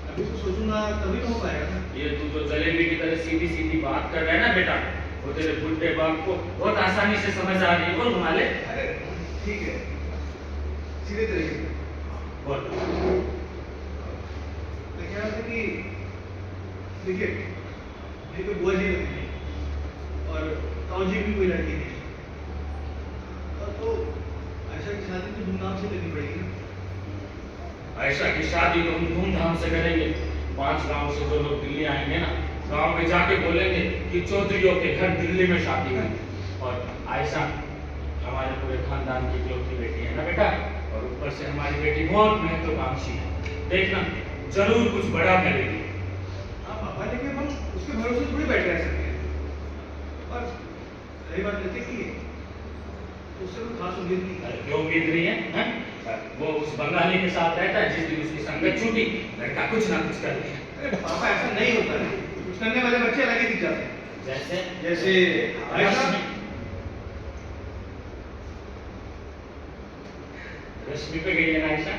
[SPEAKER 5] अभी तो सोचूंगा तभी तो हो पाएगा ना।
[SPEAKER 4] ये तू जो जलेबी की तरह सीधी सीधी बात कर रहा है ना बेटा, वो तेरे बुढ़े बाप को बहुत आसानी से समझ आ रही है। बोल घुमा ले।
[SPEAKER 5] अरे ठीक है, सीधे तरीके से
[SPEAKER 4] बोल।
[SPEAKER 5] मैं कह रहा था कि देखिए मेरी कोई बुआ जी नहीं है और ताऊ जी भी कोई लड़की नहीं है, तो ऐसा की शादी तो धूमधाम से करनी पड़ेगी ना।
[SPEAKER 4] आयशा की शादी तो हम धूमधाम से करेंगे। 5 गांव से जो लोग दिल्ली आएंगे ना, गांव में जाके बोलेंगे कि चौधरियों के घर दिल्ली में शादी हुई। और आयशा हमारे पूरे खानदान की इकलौती बेटी है ना बेटा, और ऊपर से हमारी बेटी बहुत महत्वाकांक्षी है। देखना जरूर कुछ बड़ा करेगी।
[SPEAKER 5] हाँ पापा, लेकिन हम उसके भरोसे थोड़ी बैठ रह सकते हैं। और रही बात लड़के की, तो उससे कोई खास उम्मीद नहीं है।
[SPEAKER 4] अरे क्यों उम्मीद नहीं है, हैं? वो उस बंगाली के साथ रहता है, जिस दिन उसकी संगत छूटी लड़का कुछ ना कुछ कर ले।
[SPEAKER 5] अरे पापा ऐसा नहीं होता है, कुछ करने वाले बच्चे अलग ही दिख जाते हैं।
[SPEAKER 4] जैसे
[SPEAKER 5] जैसे आयशा।
[SPEAKER 4] रश्मि पे गई है ना आयशा।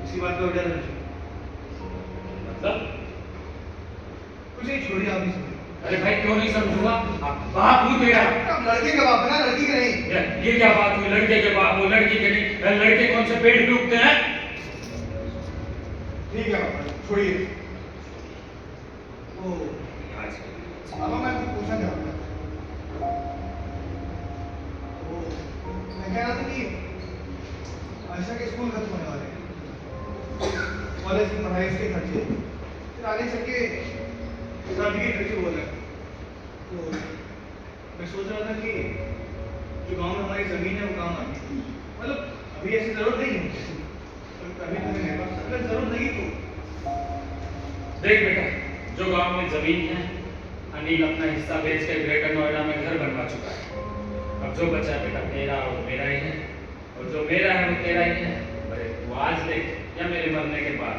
[SPEAKER 5] इसी बात पे वजह नहीं,
[SPEAKER 4] मतलब
[SPEAKER 5] कुछ नहीं, छोड़िए आप नहीं समझे।
[SPEAKER 4] अरे भाई क्यों नहीं समझूंगा, बाप हूँ तेरा।
[SPEAKER 5] अब लड़के का बाप है ना, लड़की के नहीं।
[SPEAKER 4] ये क्या बात हुई, लड़के के बाप हो लड़की के नहीं? लड़के कौन से पेट पे उगते हैं?
[SPEAKER 5] ठीक है पापा, छोड़िए। ओ पापा मैं कुछ पूछना चाहता था। ओ मैं कह रहा था कि आयशा के स्कूल खत्म होने वाले हैं, कॉलेज की पढ़ाई, उसके खर्चे, फिर आगे चल के शादी के खर्चे बोल रहे हैं। तो मैं सोच रहा था कि जो गांव में हमारी जमीन है वो काम आएगी। मतलब अभी ऐसी जरूरत नहीं है, अभी तो मेरे पास अगर जरूरत लगी तो।
[SPEAKER 4] देख बेटा, जो गांव में जमीन है, अनिल अपना हिस्सा बेच कर ग्रेटर नोएडा में घर बनवा चुका है। अब जो बचा है बेटा तेरा और मेरा ही है, और जो मेरा है वो तेरा ही है। अरे तू आज देख या मेरे मरने के बाद।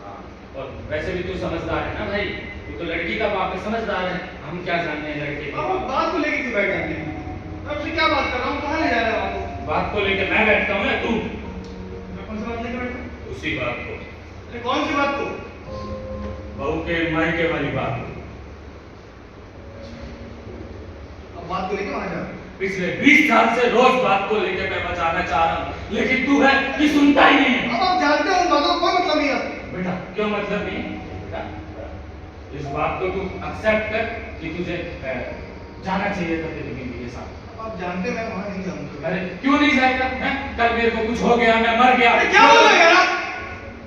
[SPEAKER 4] हाँ, और वैसे भी तू समझदार है ना भाई, तू तो लड़की का बाप है, समझदार है। हम क्या जानते हैं लड़के के
[SPEAKER 5] आप
[SPEAKER 4] बाप?
[SPEAKER 5] बात को लेके क्यों बैठ जाते हैं? मैं आपसे क्या बात कर रहा हूँ, कहाँ ले जा रहे हो आपको?
[SPEAKER 4] बात को लेकर मैं बैठता हूँ या तू?
[SPEAKER 5] मैं कौन सी बात लेके बैठा?
[SPEAKER 4] उसी बात को,
[SPEAKER 5] अरे कौन सी बात को?
[SPEAKER 4] बहू के मायके वाली बात को।
[SPEAKER 5] अब बात को लेके वहां जा रहे हो।
[SPEAKER 4] पिछले 20 साल से रोज बात को लेकर मैं बचाना चाह रहा हूँ, लेकिन तू है कि सुनता ही नहीं है।
[SPEAKER 5] अब आप जानते हो उन बातों का कोई मतलब नहीं है।
[SPEAKER 4] बेटा क्यों मतलब नहीं? बेटा इस बात को तू एक्सेप्ट कर कि तुझे जाना चाहिए था तेरी बीवी के साथ।
[SPEAKER 5] अब आप जानते हो मैं वहां नहीं जाऊंगा।
[SPEAKER 4] अरे क्यों नहीं जाएगा? हैं? कल मेरे को कुछ हो गया, मैं मर गया।
[SPEAKER 5] अरे क्या बोल रहे हो यार?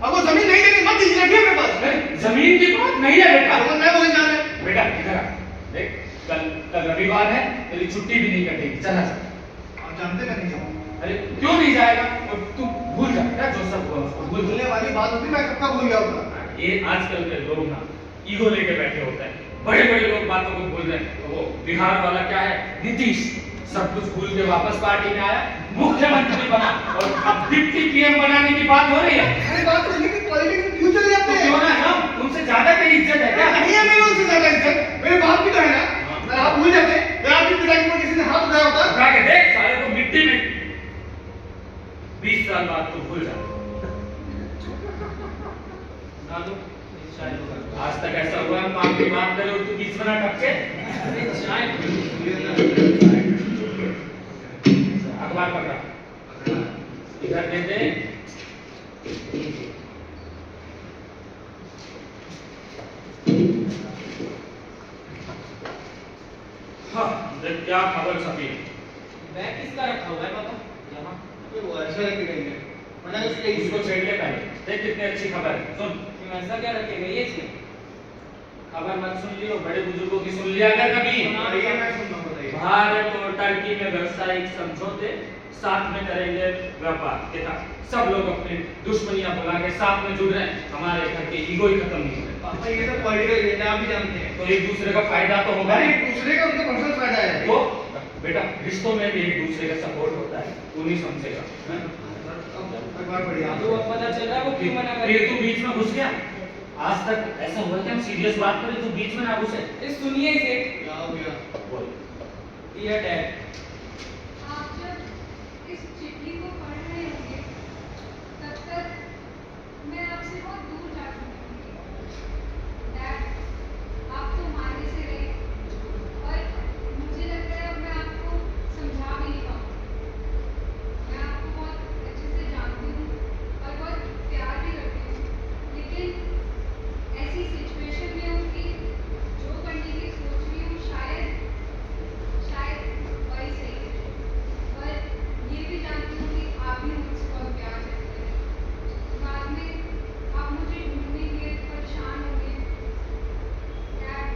[SPEAKER 5] अब वो जमीन नहीं देनी, मत दीजिए, रखिए मेरे पास।
[SPEAKER 4] अरे, जमीन की बात नहीं है बेटा।
[SPEAKER 5] अब मैं बोले जा रहे हैं।
[SPEAKER 4] बेटा इधर आ, देख कल कल रविवार है, तेरी छुट्टी भी नहीं कटेगी। चला चल।
[SPEAKER 5] आप जानते मैं नहीं जाऊंगा।
[SPEAKER 4] अरे क्यों नहीं जाएगा? और तू भूल जा बेटा जो सब हुआ उसको भूल जा।
[SPEAKER 5] भूलने वाली बात होती, मैं कब का भूल गया होता।
[SPEAKER 4] ये आजकल के लोग ना ईगो लेके बैठे होते हैं, बड़े बड़े लोग बातों को भूल रहे हैं। वो बिहार वाला क्या है, नीतीश, सब कुछ भूल के वापस पार्टी में आया, मुख्यमंत्री बना और अब डिप्टी पीएम बनाने की बात हो रही है।
[SPEAKER 5] अरे बात तो ये कि पॉलिटिक्स में क्यों चले जाते हैं?
[SPEAKER 4] क्यों ना हम उनसे ज्यादा तेरी इज्जत है क्या?
[SPEAKER 5] नहीं है मेरे उनसे ज्यादा इज्जत, मेरे बाप की तो है ना। अगर आप भूल जाते, मैं आपकी पिटाई पर किसी ने हाथ उठाया होता।
[SPEAKER 4] उठा के देख साले को मिट्टी में। 20 साल बाद तू भूल जा।
[SPEAKER 1] दादू चाय लो।
[SPEAKER 4] आज तक ऐसा हुआ हम काम की बात करें और तू बीच में ना टपके।
[SPEAKER 1] अरे चाय
[SPEAKER 4] अखबार पकड़ा, इधर दे दे। हाँ, देख क्या खबर छपी है।
[SPEAKER 1] बैग किसका रखा हुआ है पापा? यहाँ
[SPEAKER 5] ये वो ऐसा रख के गई है, मैंने उसके
[SPEAKER 4] उसको छेड़ ले पहले, देख कितनी अच्छी खबर है। सुन,
[SPEAKER 1] क्यों ऐसा क्या रखे गए ये इसमें?
[SPEAKER 4] खबर मत सुन लियो, बड़े बुजुर्गों की सुन लिया कर कभी।
[SPEAKER 5] बताइए, मैं सुन रहा हूँ, बताइए।
[SPEAKER 4] भारत और टर्की में व्यावसायिक समझौते, साथ में करेंगे व्यापार। देखा, सब लोग अपनी दुश्मनियां भुला के साथ में जुड़ रहे हैं, हमारे घर के ईगो ही खत्म नहीं हो रहे।
[SPEAKER 5] पापा ये तो पॉलिटिकल एजेंडा आप भी जानते हैं।
[SPEAKER 4] तो एक दूसरे का फायदा तो होगा
[SPEAKER 5] अरे
[SPEAKER 4] ही।
[SPEAKER 5] एक दूसरे का उनका पर्सनल फायदा है।
[SPEAKER 4] तो बेटा रिश्तों में भी एक दूसरे का सपोर्ट होता है, तू नहीं समझेगा। हैं?
[SPEAKER 5] अखबार पढ़िए आप।
[SPEAKER 1] तो अब पता चल रहा है वो क्यों मना कर
[SPEAKER 4] फिर तू बीच में घुस गया। आज तक ऐसा हुआ कि हम सीरियस बात करें तो बीच में ना घुसे।
[SPEAKER 1] इस सुनिए इसे।
[SPEAKER 5] क्या हो गया?
[SPEAKER 4] बोल।
[SPEAKER 1] डियर डैड,
[SPEAKER 2] आप जब इस चिट्ठी को पढ़ रहे होंगे तब तक मैं आपसे बहुत दूर जा चुकी होंगी। डैड, आप तो मायने से रहे और मुझे लगता है अब मैं आपको समझा भी नहीं पाऊंगी। मैं आपको बहुत अच्छे से जानती हूँ और बहुत प्यार भी करती हूँ, लेकिन ऐसी सिचुएशन में हूँ कि जो करने की सोच रही हूँ शायद वही सही है। और ये भी जानती हूँ कि आप भी मुझसे बहुत प्यार करते हैं। बाद में आप मुझे ढूंढने के लिए परेशान होंगे। डैड,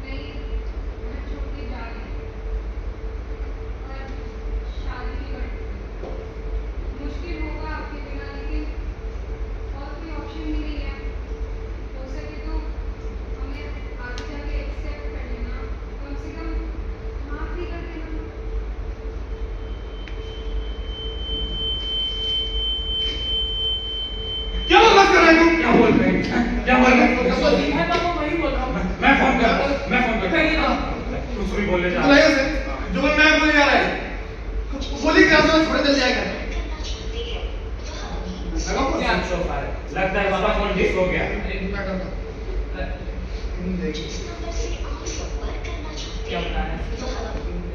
[SPEAKER 2] मैं ये घर छोड़ के जा रही हूँ और शादी भी करती हूँ। मुश्किल होगा आपके बिना, लेकिन और कोई ऑप्शन भी नहीं है। हो सके तो हमें आगे जाके एक्सेप्ट कर लेना, कम से कम माफ भी कर देना।
[SPEAKER 5] क्या बकवास कर रहा है तू?
[SPEAKER 4] क्या बोल रहे हैं? क्या बोल रहे हैं?
[SPEAKER 1] मैं पापा वही बोल रहा हूँ।
[SPEAKER 4] मैं फोन कर
[SPEAKER 1] कहिए ना।
[SPEAKER 4] कुछ भी बोलने जा
[SPEAKER 5] बुलाइए उसे, जो बोल मैं बोलने जा रहा है। बोली क्या समझ छोड़े चल जाएगा। लगा फोन?
[SPEAKER 1] क्या?
[SPEAKER 4] लगता है उसका फोन डिस हो गया।
[SPEAKER 5] क्या करता?
[SPEAKER 1] क्या बता रहे हैं?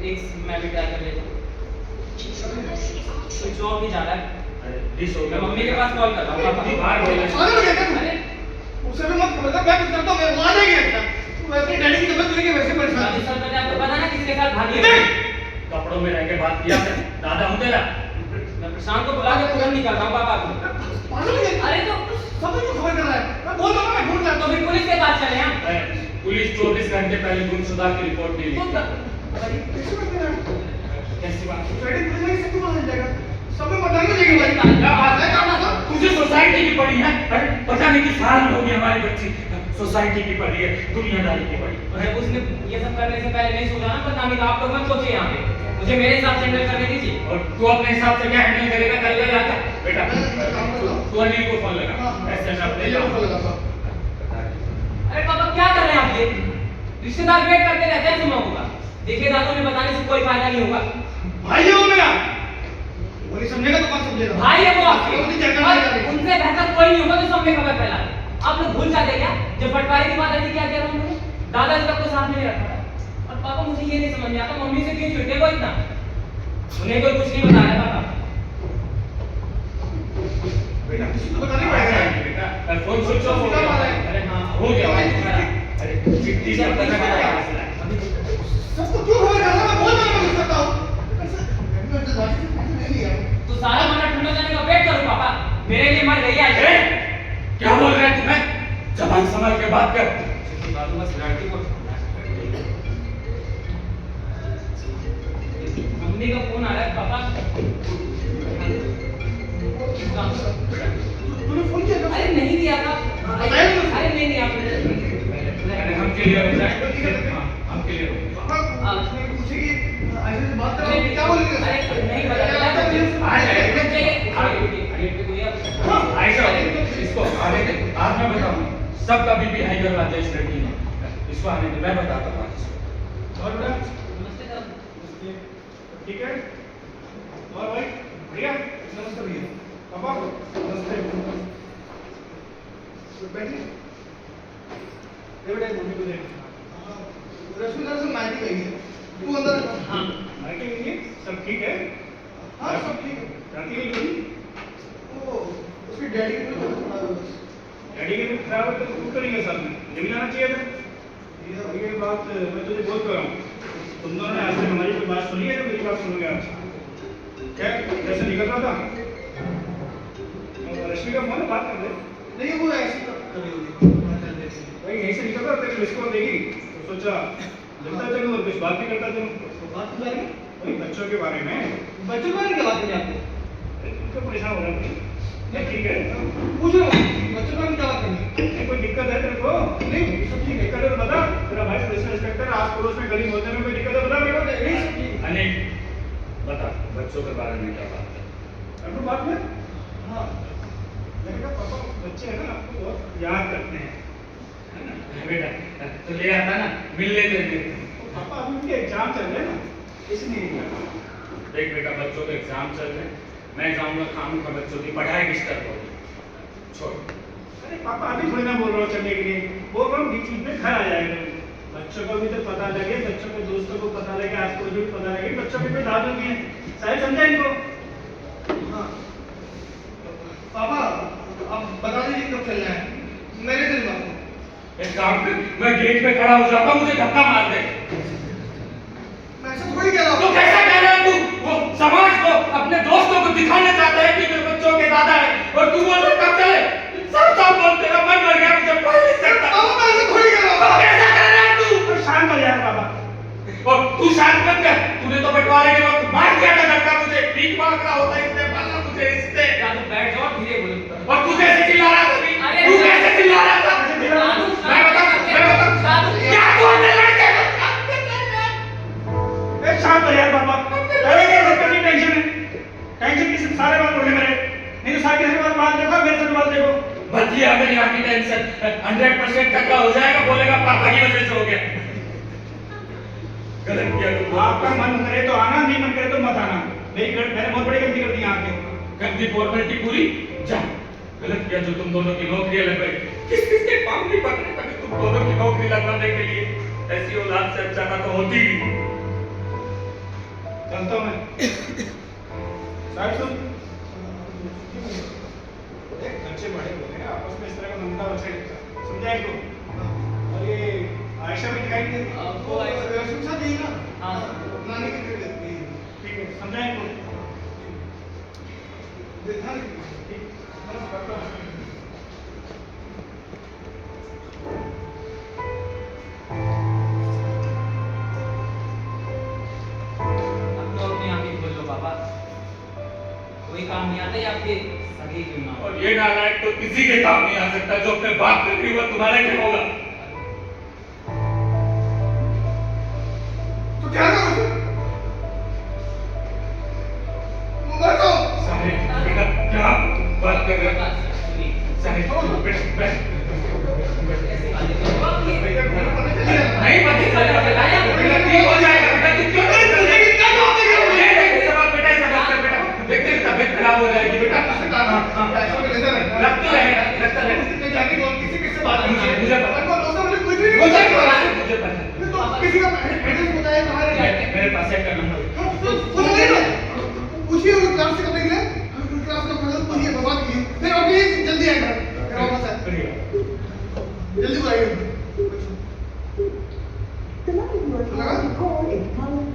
[SPEAKER 1] एक मैं भी ट्राई कर लेता हूँ। स्विच ऑफ ही जा रहा है।
[SPEAKER 4] डिस हो
[SPEAKER 1] मैं
[SPEAKER 4] गया।
[SPEAKER 1] मम्मी के पास कॉल कर रहा हूँ पापा।
[SPEAKER 4] बाहर बोले।
[SPEAKER 5] पागल हो गया क्या तू?
[SPEAKER 1] अरे
[SPEAKER 5] उसे भी मत समझना, मैं कुछ करता हूँ, मैं वहाँ जाएंगे बेटा। तू अपनी डैडी की तबीयत लेके वैसे परेशान
[SPEAKER 1] शादी
[SPEAKER 5] है।
[SPEAKER 1] सर मैंने आपको पता ना किसके साथ भागी है?
[SPEAKER 4] कपड़ों में रह के बात किया कर। दादा हूँ तेरा।
[SPEAKER 1] मैं प्रशांत को बुला के तुरंत निकल रहा हूँ पापा को।
[SPEAKER 5] पागल हो गया?
[SPEAKER 1] अरे तो
[SPEAKER 5] सब कुछ खबर कर रहा है। मैं बोल रहा हूँ, मैं ढूंढ लाता
[SPEAKER 1] तो फिर पुलिस के पास चले हम।
[SPEAKER 4] पुलिस 24 घंटे पहले गुमशुदा की रिपोर्ट नहीं
[SPEAKER 1] तो
[SPEAKER 4] लिखी।
[SPEAKER 5] कैसे करते हैं?
[SPEAKER 4] कैसी बात?
[SPEAKER 5] सोसाइटी पुलिस में सबको पता चल जाएगा। सब में बताने लगेगी भाई।
[SPEAKER 4] क्या बात है? क्या बात है? तुझे सोसाइटी की पड़ी है? अरे पता नहीं किस हाल में होगी हमारी बच्ची। सोसाइटी की पड़ी है, दुनियादारी की पड़ी है।
[SPEAKER 1] जब उसने ये सब करने से पहले नहीं सोचा ना बदनामी, तो आप लोग मत सोचिए यहाँ पे। मुझे मेरे हिसाब से हैंडल करने दीजिए।
[SPEAKER 4] और तू अपने हिसाब से क्या हैंडल करेगा कल का जाकर? बेटा तू अनिल को फोन लगा। ऐसे में अपने
[SPEAKER 1] अरे पापा क्या कर रहे हैं आप ये? रिश्तेदार वेट करते रहते हैं सुना होगा। देखिए दादू में बताने से कोई फायदा नहीं होगा।
[SPEAKER 5] भाई है वो मेरा। वो नहीं समझेगा तो कौन समझेगा?
[SPEAKER 1] भाई है वो आपके।
[SPEAKER 5] वो मुझे चेक करने जा रही है।
[SPEAKER 1] उनसे बेहतर कोई नहीं होगा जो सब में खबर फैला। आप लोग भूल जाते क्या जब बंटवारे की बात आई थी क्या कह रहा हूँ मैं? दादाजी तक को साथ में नहीं रखा था। और पापा मुझे ये नहीं समझ में आता मम्मी से क्यों छुट्टे को इतना? उन्हें कोई कुछ नहीं बता रहा पापा।
[SPEAKER 5] बेटा किसी को बताना पड़ेगा।
[SPEAKER 4] बेटा फोन स्विच ऑफ हो गया। अरे हाँ हो गया भाई। अरे चिट्ठी से पता चला मसला है।
[SPEAKER 5] सबको क्यों खबर कर रहा है? मैं बोल रहा हूँ, मैं कुछ करता हूँ। मैं इंतजार से पैसे नहीं लिया।
[SPEAKER 1] तो सारा महीना ठंडा जाने का वेट करो पापा। मेरे लिए मर गई आज।
[SPEAKER 4] क्या बोल रहे हैं तुम्हें? जबान संभाल के बात कर।
[SPEAKER 1] बाबू बस लड़की को छोड़ना है। मम्मी का फोन आ रहा है पापा।
[SPEAKER 5] तूने फोन किया था?
[SPEAKER 1] अरे नहीं दिया था।
[SPEAKER 5] बताया नहीं?
[SPEAKER 1] अरे नहीं आपने।
[SPEAKER 4] हम क्लियर हो जाए। हम क्लियर हो
[SPEAKER 5] पापा उसने पूछी कि ऐसे से बात कर रहा हूँ,
[SPEAKER 1] नहीं,
[SPEAKER 5] क्या बोलेंगे?
[SPEAKER 1] अरे नहीं
[SPEAKER 5] क्या
[SPEAKER 1] बताया।
[SPEAKER 5] लगता है मुझे?
[SPEAKER 4] ऐसा इसको आने दे। आज मैं बताऊंगा सबका बीपी हाई करवा दिया इस लड़की ने। इसको आने दे, मैं बताता हूँ आज इसको।
[SPEAKER 5] और बेटा
[SPEAKER 1] नमस्ते सर।
[SPEAKER 5] ठीक है और भाई भैया नमस्ते भैया पापा नमस्ते बैठिए बेटा मम्मी को देख रश्मि सर से माइक गई है तू अंदर
[SPEAKER 1] हाँ
[SPEAKER 5] माइक गई है सब ठीक है हाँ सब ठीक है राती गई थी ओ उसके डैडी को थोड़ा डैडी के खराब है तो तू करेंगे साथ में ये भी लाना चाहिए था ये बात मैं तुझे बोल रहा हूँ तुम दोनों ने आज तक हमारी कोई बात सुनी है तो मेरी बात सुनोगे आज क्या जैसे निकल रहा था रश्मि का मन बात कर दे नहीं वो ऐसे कर रही होगी भाई यहीं से निकल रहा तेरे लिस्ट को देगी तो सोचा लगता चलो और कुछ बात भी करता चलो तो बात के बारे में भाई बच्चों के बारे में बच्चों के बारे में क्या बात करनी आपको तुमको परेशान हो रहा है ठीक है पूछ लो बच्चों के बारे में क्या बात करनी है कोई दिक्कत है तेरे को नहीं सब ठीक है दिक्कत है तो बता तेरा भाई पुलिस इंस्पेक्टर आस पड़ोस में गली मोहल्ले में कोई दिक्कत है बता मेरे को नहीं सब ठीक है
[SPEAKER 4] अनिल बता बच्चों के बारे में क्या बात है?
[SPEAKER 5] आपको बात में हाँ मैंने कहा पापा बच्चे हैं ना आपको बहुत याद करते हैं है ना
[SPEAKER 4] बेटा तो ले आता ना मिल लेते थे।
[SPEAKER 5] तो पापा अभी उनके एग्जाम चल रहे हैं ना इसलिए नहीं आता।
[SPEAKER 4] देख बेटा बच्चों के एग्जाम चल रहे हैं, मैं जाऊंगा खाऊंगा बच्चों की पढ़ाई डिस्टर्ब होगी। छोड़।
[SPEAKER 5] अरे पापा अभी थोड़ी ना बोल रहा हूँ चलने के लिए बोल रहा हूँ बीच बीच में घर आ जाएगा बच्चों को भी तो पता लगे बच्चों के दोस्तों को पता लगे आज को भी पता लगे बच्चों के कोई दादू भी है शायद समझा इनको हाँ पापा अब बता दीजिए कब चलना है मेरे से बात
[SPEAKER 4] एक काम कर मैं गेट पे खड़ा हो जाता हूँ मुझे धक्का मार दे।
[SPEAKER 5] मैं ऐसा थोड़ी कह रहा
[SPEAKER 4] तू
[SPEAKER 5] हूँ
[SPEAKER 4] कैसा कह रहा है तू वो समाज को अपने दोस्तों को दिखाना चाहता है कि मेरे बच्चों के दादा है और तू बोल रहा कब चले सब सब बोल तेरा मन मर गया मुझे पढ़ नहीं सकता।
[SPEAKER 5] पापा मैं ऐसा थोड़ी कह रहा
[SPEAKER 4] तो
[SPEAKER 5] हूँ
[SPEAKER 4] कैसा कर रहा है तू?
[SPEAKER 5] शांत हो जाए पापा
[SPEAKER 4] और तू शांत मत कर तूने तो बंटवारे के वक्त मार दिया था धक्का मुझे भीख मांग रहा होता इसने पाला मुझे इसने
[SPEAKER 1] या तो बैठ जाओ धीरे बोलो।
[SPEAKER 4] और तू कैसे चिल्ला रहा था
[SPEAKER 1] अरे
[SPEAKER 4] तू कैसे चिल्ला रहा था
[SPEAKER 1] दादू,
[SPEAKER 4] मैं बताऊं
[SPEAKER 1] दादू।
[SPEAKER 4] क्या तू अपने लड़के को
[SPEAKER 5] ए शांत हो यार पापा अरे ये सब की टेंशन है टेंशन की सारे बात बोले मेरे नहीं तो सारे के बात देखो मेरे से बात देखो
[SPEAKER 4] बतिया अगर यहाँ की टेंशन 100% टक्का हो जाएगा बोलेगा पापा की वजह से हो गया। गलत किया तू
[SPEAKER 5] आपका मन करे तो आना नहीं मन करे तो मत आना मैंने बहुत बड़ी गलती कर दी यहाँ पे
[SPEAKER 4] गलती फॉर्मेलिटी पूरी जा गलत किया जो तुम दोनों की नौकरी लग गई किस के पाँव नहीं पकड़े ताकि तुम दोनों की नौकरी लगवाने के लिए ऐसी औलाद से अच्छा तो होती ही नहीं।
[SPEAKER 5] चलता हूँ मैं साइड सुन बच्चे बड़े हो गए आपस में इस तरह का नमूना बच्चे समझा इनको और ये आयशा भी दिखाई नहीं देती
[SPEAKER 1] वो आयशा
[SPEAKER 5] साथ यही ना
[SPEAKER 1] हाँ
[SPEAKER 5] नानी की ठीक है समझा इनको देखा ठीक बस करता हूँ
[SPEAKER 1] अब तो अपने आप ही बोल लो पापा कोई काम नहीं आता या आपके सगे क्यों ना हो।
[SPEAKER 4] और ये नालायक तो किसी के काम नहीं आ सकता जो अपने बाप पे भी हुआ तुम्हारे क्या होगा।
[SPEAKER 5] तो क्या करूँ बताओ
[SPEAKER 4] साहिब बेटा क्या बात कर रहे हो साहिब बैठ
[SPEAKER 1] ऐसी बातें करो आप ये।
[SPEAKER 5] भैया को पता चलिए
[SPEAKER 4] नहीं पता चलेगा बेटा बेटा ठीक हो जाएगा बेटा तू क्यों नहीं चल रही क्या बात है बेटा ऐसा मत कर बेटा देखते तबीयत खराब हो जाएगी बेटा लगता है
[SPEAKER 5] किसी से बात
[SPEAKER 4] मुझे पता
[SPEAKER 5] मुझे कुछ भी
[SPEAKER 4] मुझे
[SPEAKER 5] नहीं
[SPEAKER 4] पता
[SPEAKER 5] पता
[SPEAKER 4] मुझे पता
[SPEAKER 5] तो किसी का एड्रेस बताया कहाँ है
[SPEAKER 4] मेरे पास एक नंबर
[SPEAKER 5] पूछिए क्लास से कब निकले क्लास का फजल पूछिए बात कीजिए फिर अभी जल्दी आएगा मेरा वापस है जल्दी आइए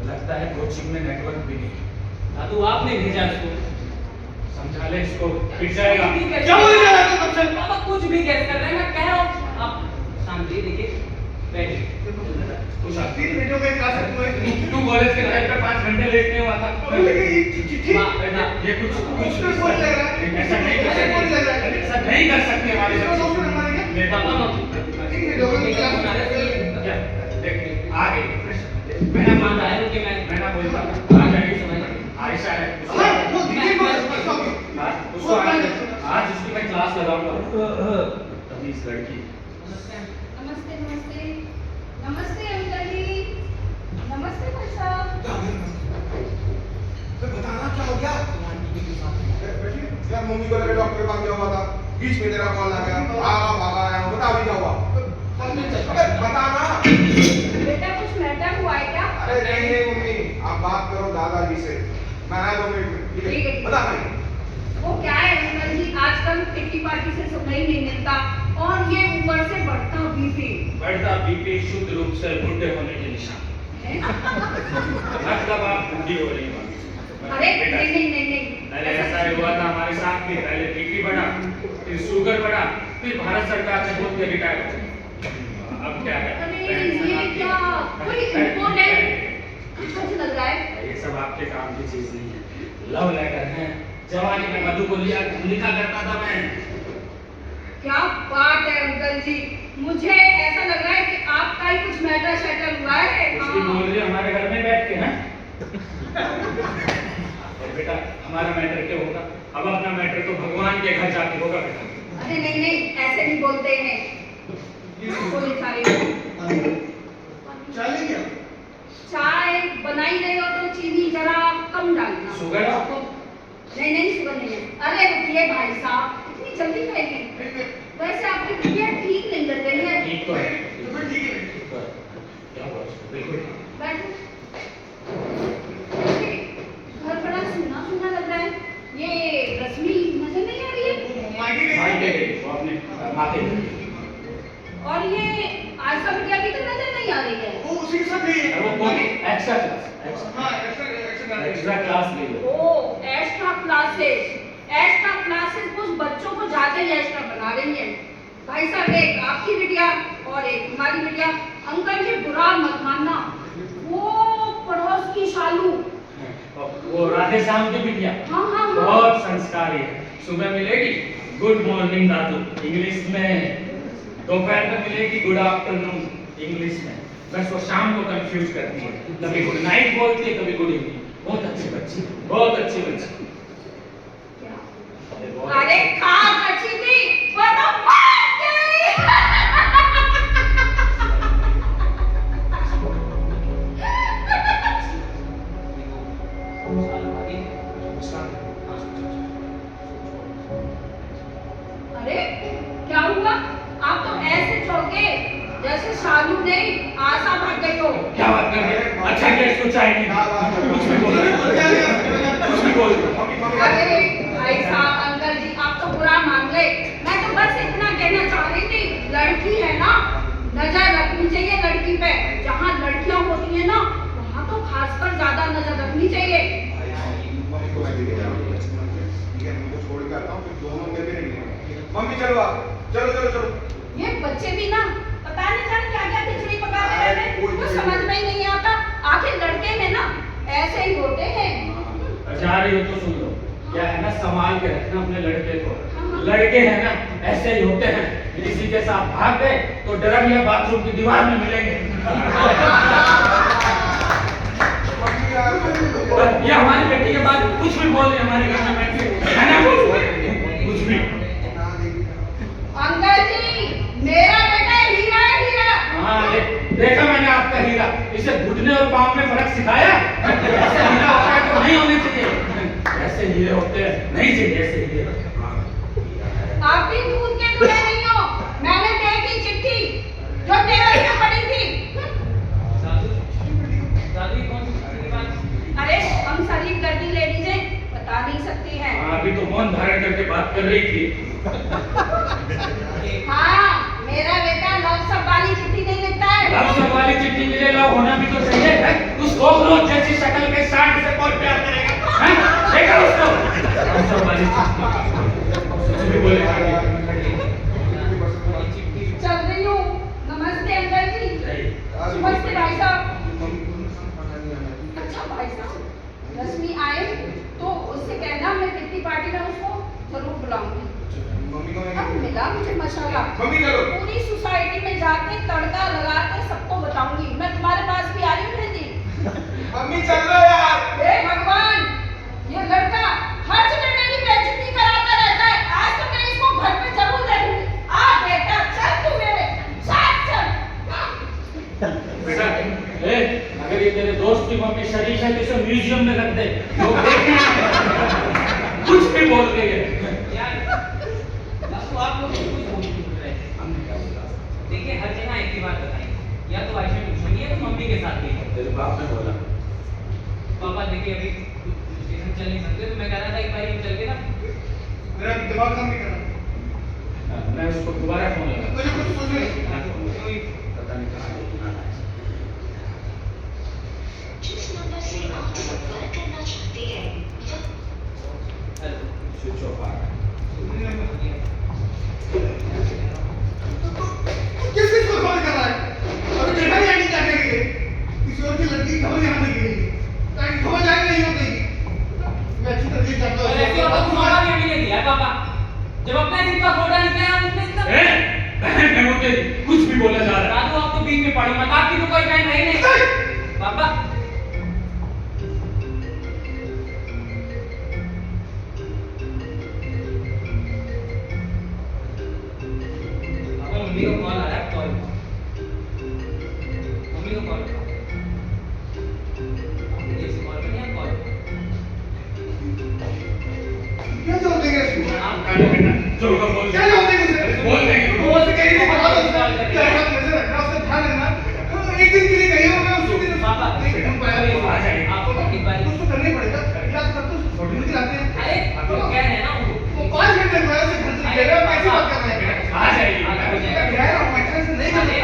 [SPEAKER 4] लगता है कोचिंग में नेटवर्क भी नहीं
[SPEAKER 1] दादू आपने भेजा इसको
[SPEAKER 4] समझा ले इसको पिट जाएगा
[SPEAKER 5] क्या बोल रहे हैं तब से
[SPEAKER 1] पापा कुछ भी गैस कर रहे हैं मैं कह रहा हूँ आप शांति देखिए बैठिए
[SPEAKER 4] तू शांति
[SPEAKER 5] 3 मिनटों में क्लास खत्म हुई
[SPEAKER 4] तू कॉलेज के टाइम पे 5 घंटे लेट नहीं हुआ था।
[SPEAKER 5] लेकिन ये चिट्ठी
[SPEAKER 4] बेटा ये कुछ
[SPEAKER 5] उसमें फोन लग रहा है।
[SPEAKER 4] ऐसा नहीं कर
[SPEAKER 5] ऐसे फोन लग रहा है।
[SPEAKER 4] सकते, ऐसा नहीं कर सकते हमारे
[SPEAKER 5] इसमें
[SPEAKER 4] बच्चे।
[SPEAKER 5] दोस्तों नंबर है क्या?
[SPEAKER 4] बेटा
[SPEAKER 5] ठीक है, लोगों की क्लास में
[SPEAKER 4] क्या देख आ गई मैंने
[SPEAKER 1] मान रहा है कि मैं
[SPEAKER 4] बोलता
[SPEAKER 1] आ जाएगी समझ
[SPEAKER 4] आयशा है
[SPEAKER 5] हाँ, वो दिखे बस
[SPEAKER 4] उसको आज उसकी मैं क्लास लगाऊंगा तमीज लड़की।
[SPEAKER 2] नमस्ते नमस्ते नमस्ते अंकल जी, नमस्ते भाई साहब।
[SPEAKER 3] बताना क्या हो गया यार? मम्मी को लगा डॉक्टर के पास गया हुआ था, बीच में तेरा कॉल आ गया, भागा आया हूं। बता अभी क्या हुआ? अबे बताना।
[SPEAKER 2] बेटा कुछ मैटर हुआ है क्या?
[SPEAKER 3] अरे नहीं मम्मी, आप बात करो दादाजी से, मैं आया 2 मिनट में। ठीक
[SPEAKER 2] ठीक
[SPEAKER 3] है
[SPEAKER 2] है।
[SPEAKER 3] बता भाई।
[SPEAKER 2] वो क्या है अंकल जी, आजकल किटी पार्टी से समय नहीं मिलता और ये ऊपर से बढ़ता बीपी
[SPEAKER 4] बढ़ता बीपी शुद्ध रूप से बुढ़े होने के निशान
[SPEAKER 2] है।
[SPEAKER 4] मतलब आप बूढ़ी हो रही हो।
[SPEAKER 2] अरे
[SPEAKER 4] बेटा,
[SPEAKER 2] नहीं नहीं नहीं नहीं
[SPEAKER 4] पहले ऐसा ही हुआ था हमारे साथ भी। पहले बीपी बढ़ा, फिर शुगर बढ़ा, फिर भारत सरकार ने बोल के रिटायर हो गया। अब क्या है?
[SPEAKER 2] अरे ये क्या कोई इम्पोर्टेंट कुछ लग रहा है?
[SPEAKER 4] ये सब आपके काम की चीज नहीं है। लव लेटर है। जवानी में मधु को लिखा करता था मैं।
[SPEAKER 2] क्या बात है अंकल जी, मुझे ऐसा लग रहा है कि आपका ही कुछ मैटर शैटर हुआ है।
[SPEAKER 4] उसकी बोल रही है हमारे घर में बैठ के हैं। और बेटा हमारा मैटर क्या होगा? अब अपना मैटर तो भगवान के घर जाके होगा बेटा।
[SPEAKER 2] अरे नहीं नहीं ऐसे नहीं बोलते हैं। बोले सारे
[SPEAKER 5] चले क्या?
[SPEAKER 2] चाय बनाई रहे हो तो चीनी जरा कम डालना।
[SPEAKER 4] शुगर आपको?
[SPEAKER 2] नहीं नहीं शुगर नहीं है। अरे रुकिए भाई साहब, इतनी जल्दी खाएंगे? वैसे आपकी तबीयत ठीक नहीं लग रही है।
[SPEAKER 4] ठीक तो है।
[SPEAKER 5] तो फिर ठीक है।
[SPEAKER 4] ठीक तो है। क्या हुआ? बिल्कुल।
[SPEAKER 2] बैठो। वैसे घर बड़ा सुना सुना लग रहा है। ये रश्मि नजर नहीं आ रही है?
[SPEAKER 5] मायके गई।
[SPEAKER 4] भाई के गई, वो अपने माथे गई।
[SPEAKER 2] और ये आशा बिटिया भी तो नजर नहीं आ रही है।
[SPEAKER 5] वो उसी के साथ गई है।
[SPEAKER 4] वो कौन? Extra class.
[SPEAKER 5] हाँ,
[SPEAKER 4] एक्स्ट्रा क्लास ले लो।
[SPEAKER 2] ओ एक्स्ट्रा क्लासेस कुछ बच्चों को ज्यादा ही एक्स्ट्रा बना रही है। भाई साहब एक आपकी बिटिया और एक हमारी बिटिया। अंकल जी बुरा मत मानना, वो पड़ोस की शालू।
[SPEAKER 4] वो राधे श्याम की बिटिया
[SPEAKER 2] हाँ हाँ हाँ।
[SPEAKER 4] बहुत संस्कारी है। सुबह मिलेगी गुड मॉर्निंग दादू इंग्लिश में, दोपहर में मिलेगी गुड आफ्टरनून इंग्लिश में, बस वो शाम को कंफ्यूज करती है। कभी गुड नाइट बोलती है, कभी गुड इवनिंग। बहुत अच्छी बच्ची, बहुत अच्छी बच्ची।
[SPEAKER 2] अरे खास अच्छी थी वो तो भाग गई। अरे क्या हुआ? आप तो ऐसे चौंके जैसे शालू नहीं आशा भाग गई हो।
[SPEAKER 4] क्या बात कर रहे हैं? अच्छा क्या इसको चाय नहीं दी? कुछ भी बोल रहे हैं। कुछ भी बोल रहे हैं।
[SPEAKER 2] अरे भाई साहब अंकल जी आप तो बुरा मान गए। मैं तो बस इतना कहना चाह रही थी, लड़की है ना, नजर रखनी चाहिए लड़की पे। जहाँ लड़कियां होती है ना वहाँ तो खासकर ज्यादा नजर रखनी चाहिए।
[SPEAKER 3] मम्मी चलो आप, चलो चलो चलो।
[SPEAKER 2] ये बच्चे भी ना पता नहीं जाने क्या क्या खिचड़ी पकाते रहते हैं, कुछ समझ में ही नहीं आता। आखिर लड़के हैं ना ऐसे ही होते हैं।
[SPEAKER 4] जा रही हो तो सुन लो, क्या है ना, संभाल के रखना अपने लड़के को। लड़के हैं ना ऐसे ही होते हैं, किसी के साथ भाग गए तो ड्रम या बाथरूम की दीवार में मिलेंगे। ये हमारी बेटी के बाद कुछ भी बोल रही है हमारे घर में बैठ के, है ना? कुछ भी।
[SPEAKER 2] अंकल जी मेरा बेटा हीरा है हीरा।
[SPEAKER 4] हाँ देखा मैंने आपका हीरा। इसे घुटने और पाँव में फर्क सिखाया। ऐसे हीरा होता है तो नहीं होने चाहिए, ऐसे हीरे होते हैं नहीं चाहिए ऐसे हीरे।
[SPEAKER 2] आप भी दूध के दूल्हे नहीं हो। मैंने देखी चिट्ठी जो टेबल पे पड़ी थी।
[SPEAKER 1] दादू की कौन सी चिट्ठी की बात?
[SPEAKER 2] अरे हम शरीफ गर्दी लेडीज हैं, बता नहीं सकती हैं।
[SPEAKER 4] हाँ, अभी तो मौन धारण करके बात कर रही थी।
[SPEAKER 2] हाँ मेरा बेटा लव सब वाली चिट्ठी नहीं लिखता है।
[SPEAKER 4] लव सब वाली चिट्ठी मिले, लव होना भी तो चाहिए। उस कोकरोच जैसी शक्ल के सांड से कौन प्यार करेगा? हैं? देखा उसको? लव सब वाली चिट्ठी। कुछ भी बोले आगे।
[SPEAKER 2] चल रही हूँ। नमस्ते अंकल जी। नमस्ते भाई साहब। अच्छा भाई साहब
[SPEAKER 6] मिला मुझे माशाल्लाह।
[SPEAKER 3] मम्मी चलो।
[SPEAKER 6] पूरी सोसाइटी में जाके तड़का लगा के सबको बताऊंगी। मैं तुम्हारे पास भी आ रही हूँ मेहंदी।
[SPEAKER 3] मम्मी चल लो यार।
[SPEAKER 6] हे भगवान, ये लड़का हर जगह मेरी बेइज्जती कराता रहता है। आज तो मैं इसको घर पे जरूर देखूंगी। आ बेटा चल तू मेरे साथ चल।
[SPEAKER 4] बेटा, अगर ये तेरे दोस्त की मम्मी शरीफ है तो इसे म्यूजियम में रख दे, लोग देखेंगे। कुछ भी बोल रही है
[SPEAKER 1] यार बापू आप लोग कुछ बोल रहे थे।
[SPEAKER 4] हमने क्या बोला?
[SPEAKER 1] देखिए हर जगह एक ही बात बताई, या तो आयशा ट्यूशन है तो मम्मी के साथ गई है।
[SPEAKER 4] तेरे बाप ने बोला
[SPEAKER 1] पापा देखिए अभी स्टेशन चल नहीं सकते, तो मैं कह रहा था एक बार हम चल के ना।
[SPEAKER 5] मेरा दिमाग काम नहीं कर रहा।
[SPEAKER 4] मैं उसको दोबारा फोन लगा
[SPEAKER 5] मुझे कुछ सोचने दो।
[SPEAKER 4] पता नहीं कहाँ है, कहाँ है।
[SPEAKER 7] जिस नंबर से आप संपर्क करना चाहते हैं
[SPEAKER 1] हेलो
[SPEAKER 4] स्विच ऑफ आ रहा है।
[SPEAKER 5] किस चीज को खबर कर रहा है? अभी देखा नहीं आगे क्या करेंगे? किसी और की लड़की की खबर यहाँ नहीं गिरेगी। ताकि खबर जाएगी नहीं होती। मैं अच्छी तरह से जानता हूँ।
[SPEAKER 1] और ऐसे होता तो मौका भी अभी नहीं दिया है पापा। जब अपना सिर्फ का फोटो निकला उसमें इतना
[SPEAKER 4] बहन मैं मुझे कुछ भी बोला जा रहा है।
[SPEAKER 1] राजू आप तो बीच में पड़ी मत, आपकी तो कोई टाइम है ही नहीं पापा। पापा मम्मी का कॉल आ रहा है, कॉल मम्मी को कॉल कॉल करिए, कॉल
[SPEAKER 5] क्या जवाब देंगे इसको?
[SPEAKER 1] आप
[SPEAKER 4] चलो बोल
[SPEAKER 5] क्या जवाब देंगे उसे?
[SPEAKER 4] बोल देंगे।
[SPEAKER 5] वो से कहीं नहीं बता दो। क्या है नजर रखना, उसका ध्यान रखना। एक दिन के लिए कहीं हो मैं उसी दिन
[SPEAKER 1] पापा
[SPEAKER 5] नहीं कर पाया।
[SPEAKER 4] आ जाएगी।
[SPEAKER 1] आपको एक बार
[SPEAKER 5] कुछ तो करना ही पड़ेगा। या तो करते छोटी मोटी आते हैं।
[SPEAKER 1] अरे आप लोग कह रहे हैं ना
[SPEAKER 5] वो 5 घंटे में से घर से गए हैं, कैसी बात कर रहे हैं?
[SPEAKER 4] आ जाएगी।
[SPEAKER 5] यार आप अच्छा से नहीं कर सकते।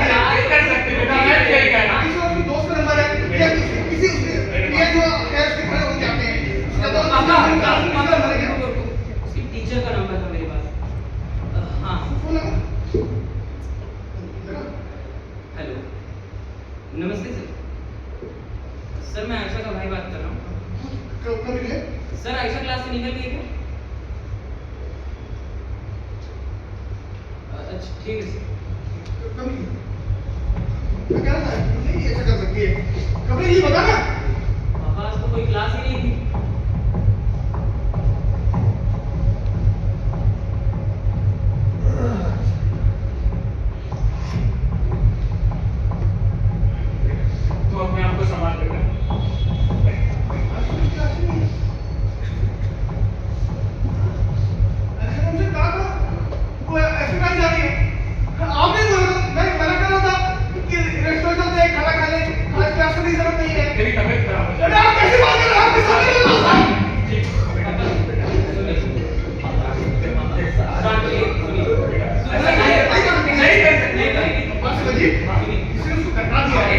[SPEAKER 4] कर सकते बेटा, मैं यही कह रहा हूँ।
[SPEAKER 5] किसी और के दोस्त का नंबर है या किसी ये जो खैर उसके घर हो जाते हैं उसका तो
[SPEAKER 1] पापा
[SPEAKER 5] नंबर है क्या?
[SPEAKER 1] उसकी टीचर का नंबर था मेरे पास। हाँ
[SPEAKER 5] फोन लगा।
[SPEAKER 1] हेलो नमस्ते सर। सर मैं आयशा का भाई बात कर रहा हूँ।
[SPEAKER 5] कब मिले?
[SPEAKER 1] सर आयशा क्लास से निकल गई क्या? अच्छा ठीक है सर।
[SPEAKER 5] कब मिले? मैं कह रहा था नहीं ऐसा कर सकती है। कब ये बता ना।
[SPEAKER 1] पापा आज तो कोई क्लास ही नहीं थी।
[SPEAKER 4] तो अपने आप को संभाल लेना।
[SPEAKER 5] ऐसे मुझे कहा था वो ऐसे कहाँ जा रही है? आपने बोला था मैं मना कर रहा था कि रेस्टोरेंट चलते हैं खाना खा ले आज क्लास करने की जरूरत नहीं है।
[SPEAKER 4] तेरी तबीयत खराब हो
[SPEAKER 5] अरे आप कैसे बात कर रहे हो? आपके सामने नहीं बोल रहा। बस बजी किसी ने उसको धक्का दिया है।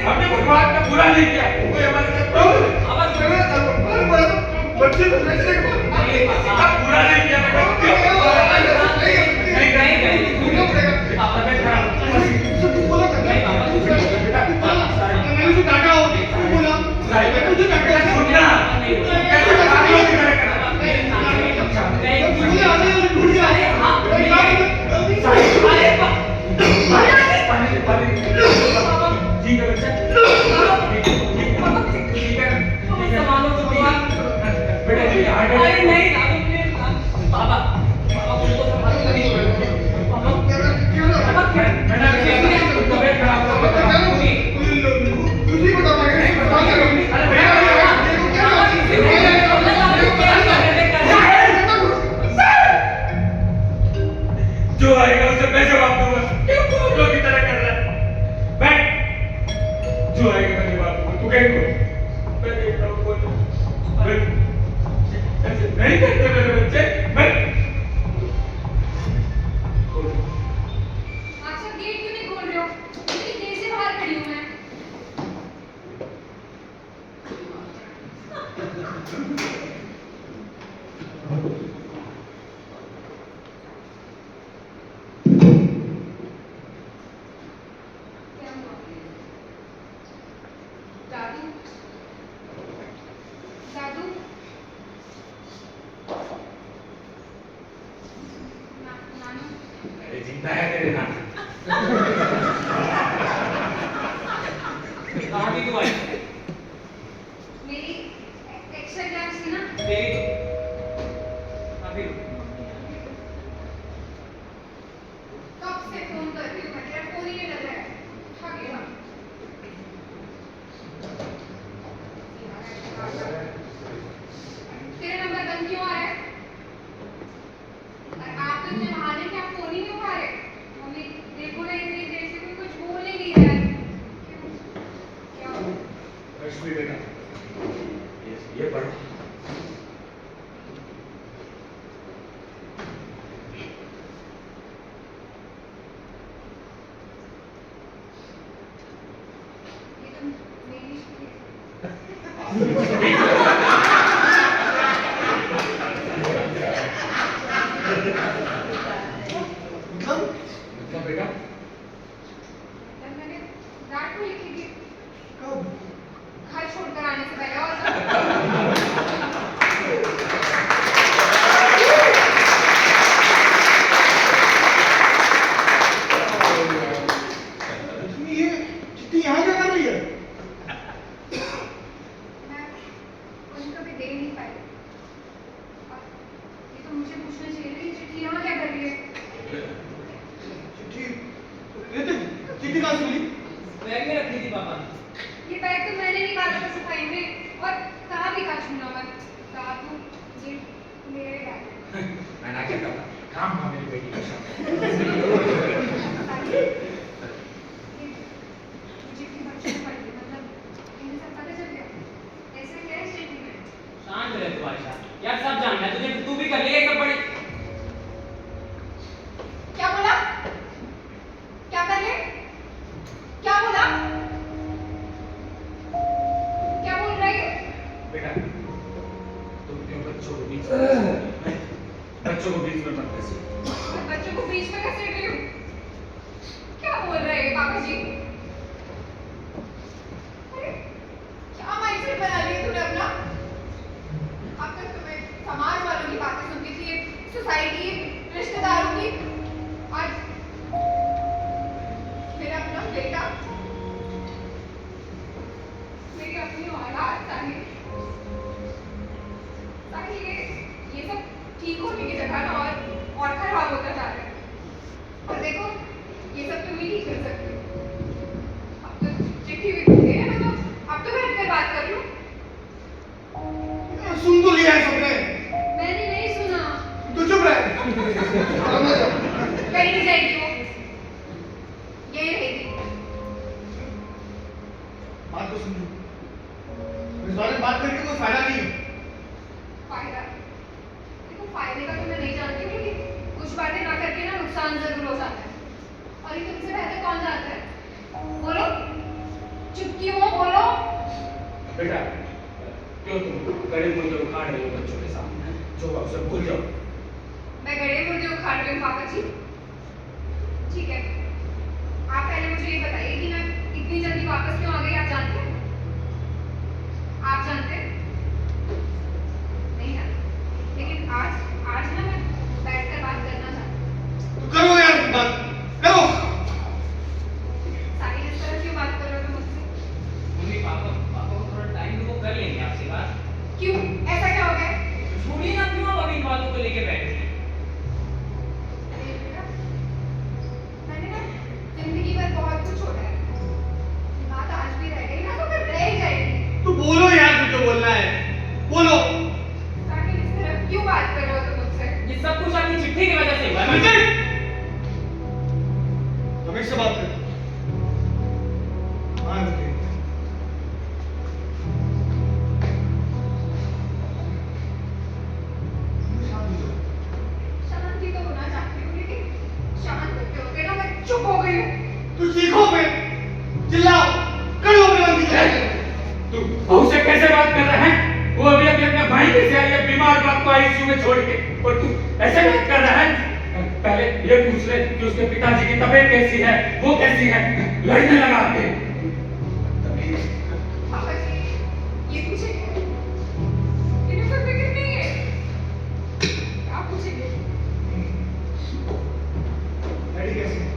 [SPEAKER 4] हमने भगवान का बुरा नहीं किया, कोई हमारे साथ
[SPEAKER 5] बच्चे को कैसे
[SPEAKER 4] बुरा नहीं किया बेटा। ठीक है बच्चा, ठीक है बेटा जी हार्ट जो आएगा उसे मैं जवाब दूंगा। क्यों पागलों की तरह कर रहा है? बैठ, जो आएगा मैं जवाब दूंगा। तू कहीं को मैं देखता हूँ कौन है। ऐसे नहीं करते मेरे बच्चे। बैठ।
[SPEAKER 2] आप सब गेट क्यों नहीं खोल रहे हो? इतनी देर से बाहर खड़ी
[SPEAKER 4] तेरे नाम।
[SPEAKER 1] कहाँ थी तू आई?
[SPEAKER 2] मेरी एक्स्ट्रा क्लास थी ना,
[SPEAKER 1] तेरी तो अभी
[SPEAKER 2] कब से फोन कर रही हूँ मैं, तेरा फोन ही नहीं लग रहा है। उठा के ला। तेरा नंबर बंद क्यों आ रहा है? और आप तो इतने बहाने कि आप फोन ही नहीं उठा रहे। मम्मी देखो ना, इतनी देर से कोई कुछ बोल ही नहीं रहा है। क्यों? क्या हुआ?
[SPEAKER 4] रश्मि बेटा, ये पढ़ो।
[SPEAKER 2] ये तो मेरी स्कूल है।
[SPEAKER 4] मतलब बेटा,
[SPEAKER 2] तब मैंने डांट को लिखी थी
[SPEAKER 5] कब?
[SPEAKER 2] घर छोड़कर आने से पहले, और
[SPEAKER 5] रश्मि, ये चिट्ठी यहाँ क्या कर रही है?
[SPEAKER 2] मैं उन्हें कभी दे नहीं पाई। और ये तो मुझे पूछना चाहिए था, ये चिट्ठी यहाँ क्या कर रही है?
[SPEAKER 5] चिट्ठी? रितिक, चिट्ठी कहाँ से मिली?
[SPEAKER 1] बैग में रखी थी पापा ने।
[SPEAKER 2] ये बैग तो मैंने निकाला था सफाई में, और कहा भी था छूना मत। कहा तो ये मेरे बैग है।
[SPEAKER 4] मैं ना क्या करता, काम हुआ मेरी बेटी के साथ।
[SPEAKER 2] ये चिट्ठी बच्चों को पढ़ ली, मतलब इन्हें सब पता चल गया। ऐसे क्या है इस चिट्ठी में?
[SPEAKER 1] शांत रहे तू आयशा, यार सब जानना है तुझे, तू भी कर ले ये सब बड़ी।
[SPEAKER 6] क्या बोला? क्या कर ले? क्या बोला?
[SPEAKER 2] क्या बोल रही है?
[SPEAKER 4] बेटा, तुम क्यों बच्चों को बीच में बच्चों को बीच में मत कैसे?
[SPEAKER 2] मैं बच्चों को बीच में कैसे रही हूँ? क्या बोल रहे हैं पापा जी? अरे
[SPEAKER 6] क्या माइंडसेट बना लिया तूने अपना? अब तक तुम्हें समाज वालों की बातें सुनती थी, सोसाइटी, रिश्तेदारों की। आज मेरा अपना बेटा,
[SPEAKER 2] मेरी अपनी औलाद चाहिए। ताकि ये सब ठीक होने की जगह ना और खराब होता जा रहा है। और देखो, ये सब तुम ही ठीक कर सकते हो। अब तो चिट्ठी भी भेज है ना, तो अब तो बैठ कर बात कर लूं।
[SPEAKER 5] सुन तो लिया है सबने।
[SPEAKER 2] मैंने नहीं सुना।
[SPEAKER 5] तू चुप रह।
[SPEAKER 2] कहीं नहीं जाएगी वो, यही रहेगी।
[SPEAKER 5] बात तो सुन। इस बारे में बात करके कोई फायदा नहीं है।
[SPEAKER 2] फायदा, देखो फायदे का तो मैं नहीं जानती हूँ, लेकिन कुछ बातें ना करके ना नुकसान जरूर हो जाता है। और ये तुमसे बेहतर कौन जानता है? बोलो, चुप क्यों हो? बोलो।
[SPEAKER 4] बेटा, क्यों तुम गड़े मुर्दे उखाड़ रहे हो बच्चों के सामने? जो अब सब भूल जाओ।
[SPEAKER 2] मैं गड़े मुर्दे उखाड़ रही हूँ पापा जी? ठीक है, आप पहले मुझे ये बताइए कि मैं इतनी जल्दी वापस क्यों आ गई? आप जानते हैं? आप जानते हैं? नहीं जानते। लेकिन आज ना मैं बैठकर बात करना चाहती हूँ।
[SPEAKER 5] करो यार बात, करो।
[SPEAKER 2] साहिल, इस तरह क्यों बात कर रहे हो तुम मुझसे?
[SPEAKER 1] मम्मी पापा को थोड़ा टाइम दो, कर लेंगे आपसे बात।
[SPEAKER 2] क्यों? ऐसा क्या हो गया?
[SPEAKER 1] छोड़िए ना, क्यों आप अभी इन बातों को लेके बैठे हैं?
[SPEAKER 2] अरे बेटा, मैंने ना जिंदगी भर बहुत कुछ छोड़ा है। ये बात आज भी रह गई ना, तो फिर रह ही जाएगी।
[SPEAKER 5] तू बोलो यार, तुझे बोलना है, बोलो।
[SPEAKER 2] साहिल, इस तरह क्यों बात कर रहे हो तुम मुझसे?
[SPEAKER 1] ये सब कुछ आपकी चिट्ठी की वजह से हुआ है।
[SPEAKER 5] रितिक, रमेश से बात कर। हाँ रितिक। शांत हो जाओ।
[SPEAKER 2] शांति तो होना चाहती हूँ, लेकिन शांत होते होते ना मैं चुप हो गई हूँ।
[SPEAKER 5] तू सीखो फिर, चिल्लाओ, करो अपने मन की जय।
[SPEAKER 4] तू बहू से कैसे बात कर रहा है? वो अभी अभी अपने भाई के से आई है, बीमार बाप को आईसीयू में छोड़ के, और तू ऐसे बात कर रहा है? पहले ये पूछ ले कि उसके पिताजी की तबीयत कैसी है, वो कैसी है। लड़ने लगा के।
[SPEAKER 2] पापा जी, ये पूछेंगे? इन्हें कोई फिक्र नहीं है। क्या पूछेंगे?
[SPEAKER 5] डैडी कैसे हैं?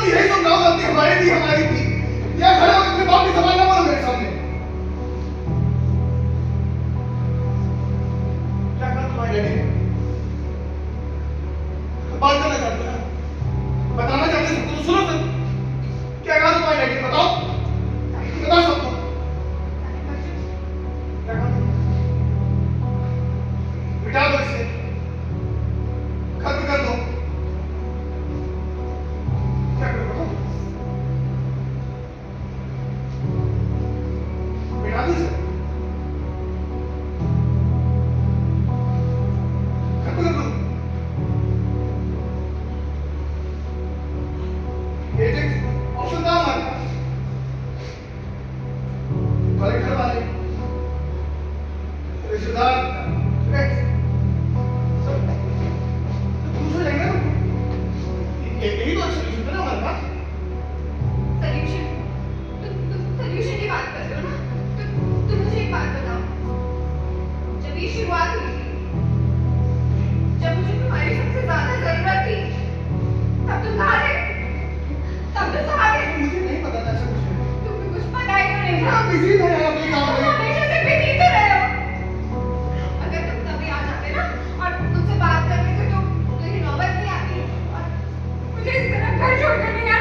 [SPEAKER 5] तुम यही समझाओ गलती हमारी थी या खड़े होकर अपने बाप की सवाल ना बोलो मेरे सामने। क्या कहा तुम्हारे डैडी ने? बात करना चाहते हो ना? बताना चाहते हो तो सुनो फिर। क्या कहा तुम्हारे डैडी ने? बताओ सबको। क्या कहा? मिटा दो इसे, खत्म कर दो। क्या करो बताओ? मिटा दो इसे, खत्म कर दो। एक ऑप्शन था हमारे पास, हमारे घर वाले, रिश्तेदार, फ्रेंड्स, सब दूसरे जगह यही तो सोल्यूशन था ना हमारे पास।
[SPEAKER 2] सॉल्यूशन सॉल्यूशन की बात कर रहे हो ना? तो मुझे एक बात बताओ, जब ये शुरुआत हुई थी, जब मुझे तुम्हारी सबसे ज्यादा जरूरत थी, तब तुम कहाँ थे? तब तुम कहाँ थे?
[SPEAKER 5] मुझे नहीं पता था ऐसा कुछ है।
[SPEAKER 2] तुम्हें कुछ पता ही तो नहीं था।
[SPEAKER 5] हाँ, बिजी था यार अपने काम
[SPEAKER 2] तुम
[SPEAKER 5] में।
[SPEAKER 2] हमेशा से बिजी तो रहे हो। अगर तुम तभी आ जाते ना और तुमसे बात करने की तो मेरी नौबत नहीं आती और मुझे इस तरह घर छोड़कर नहीं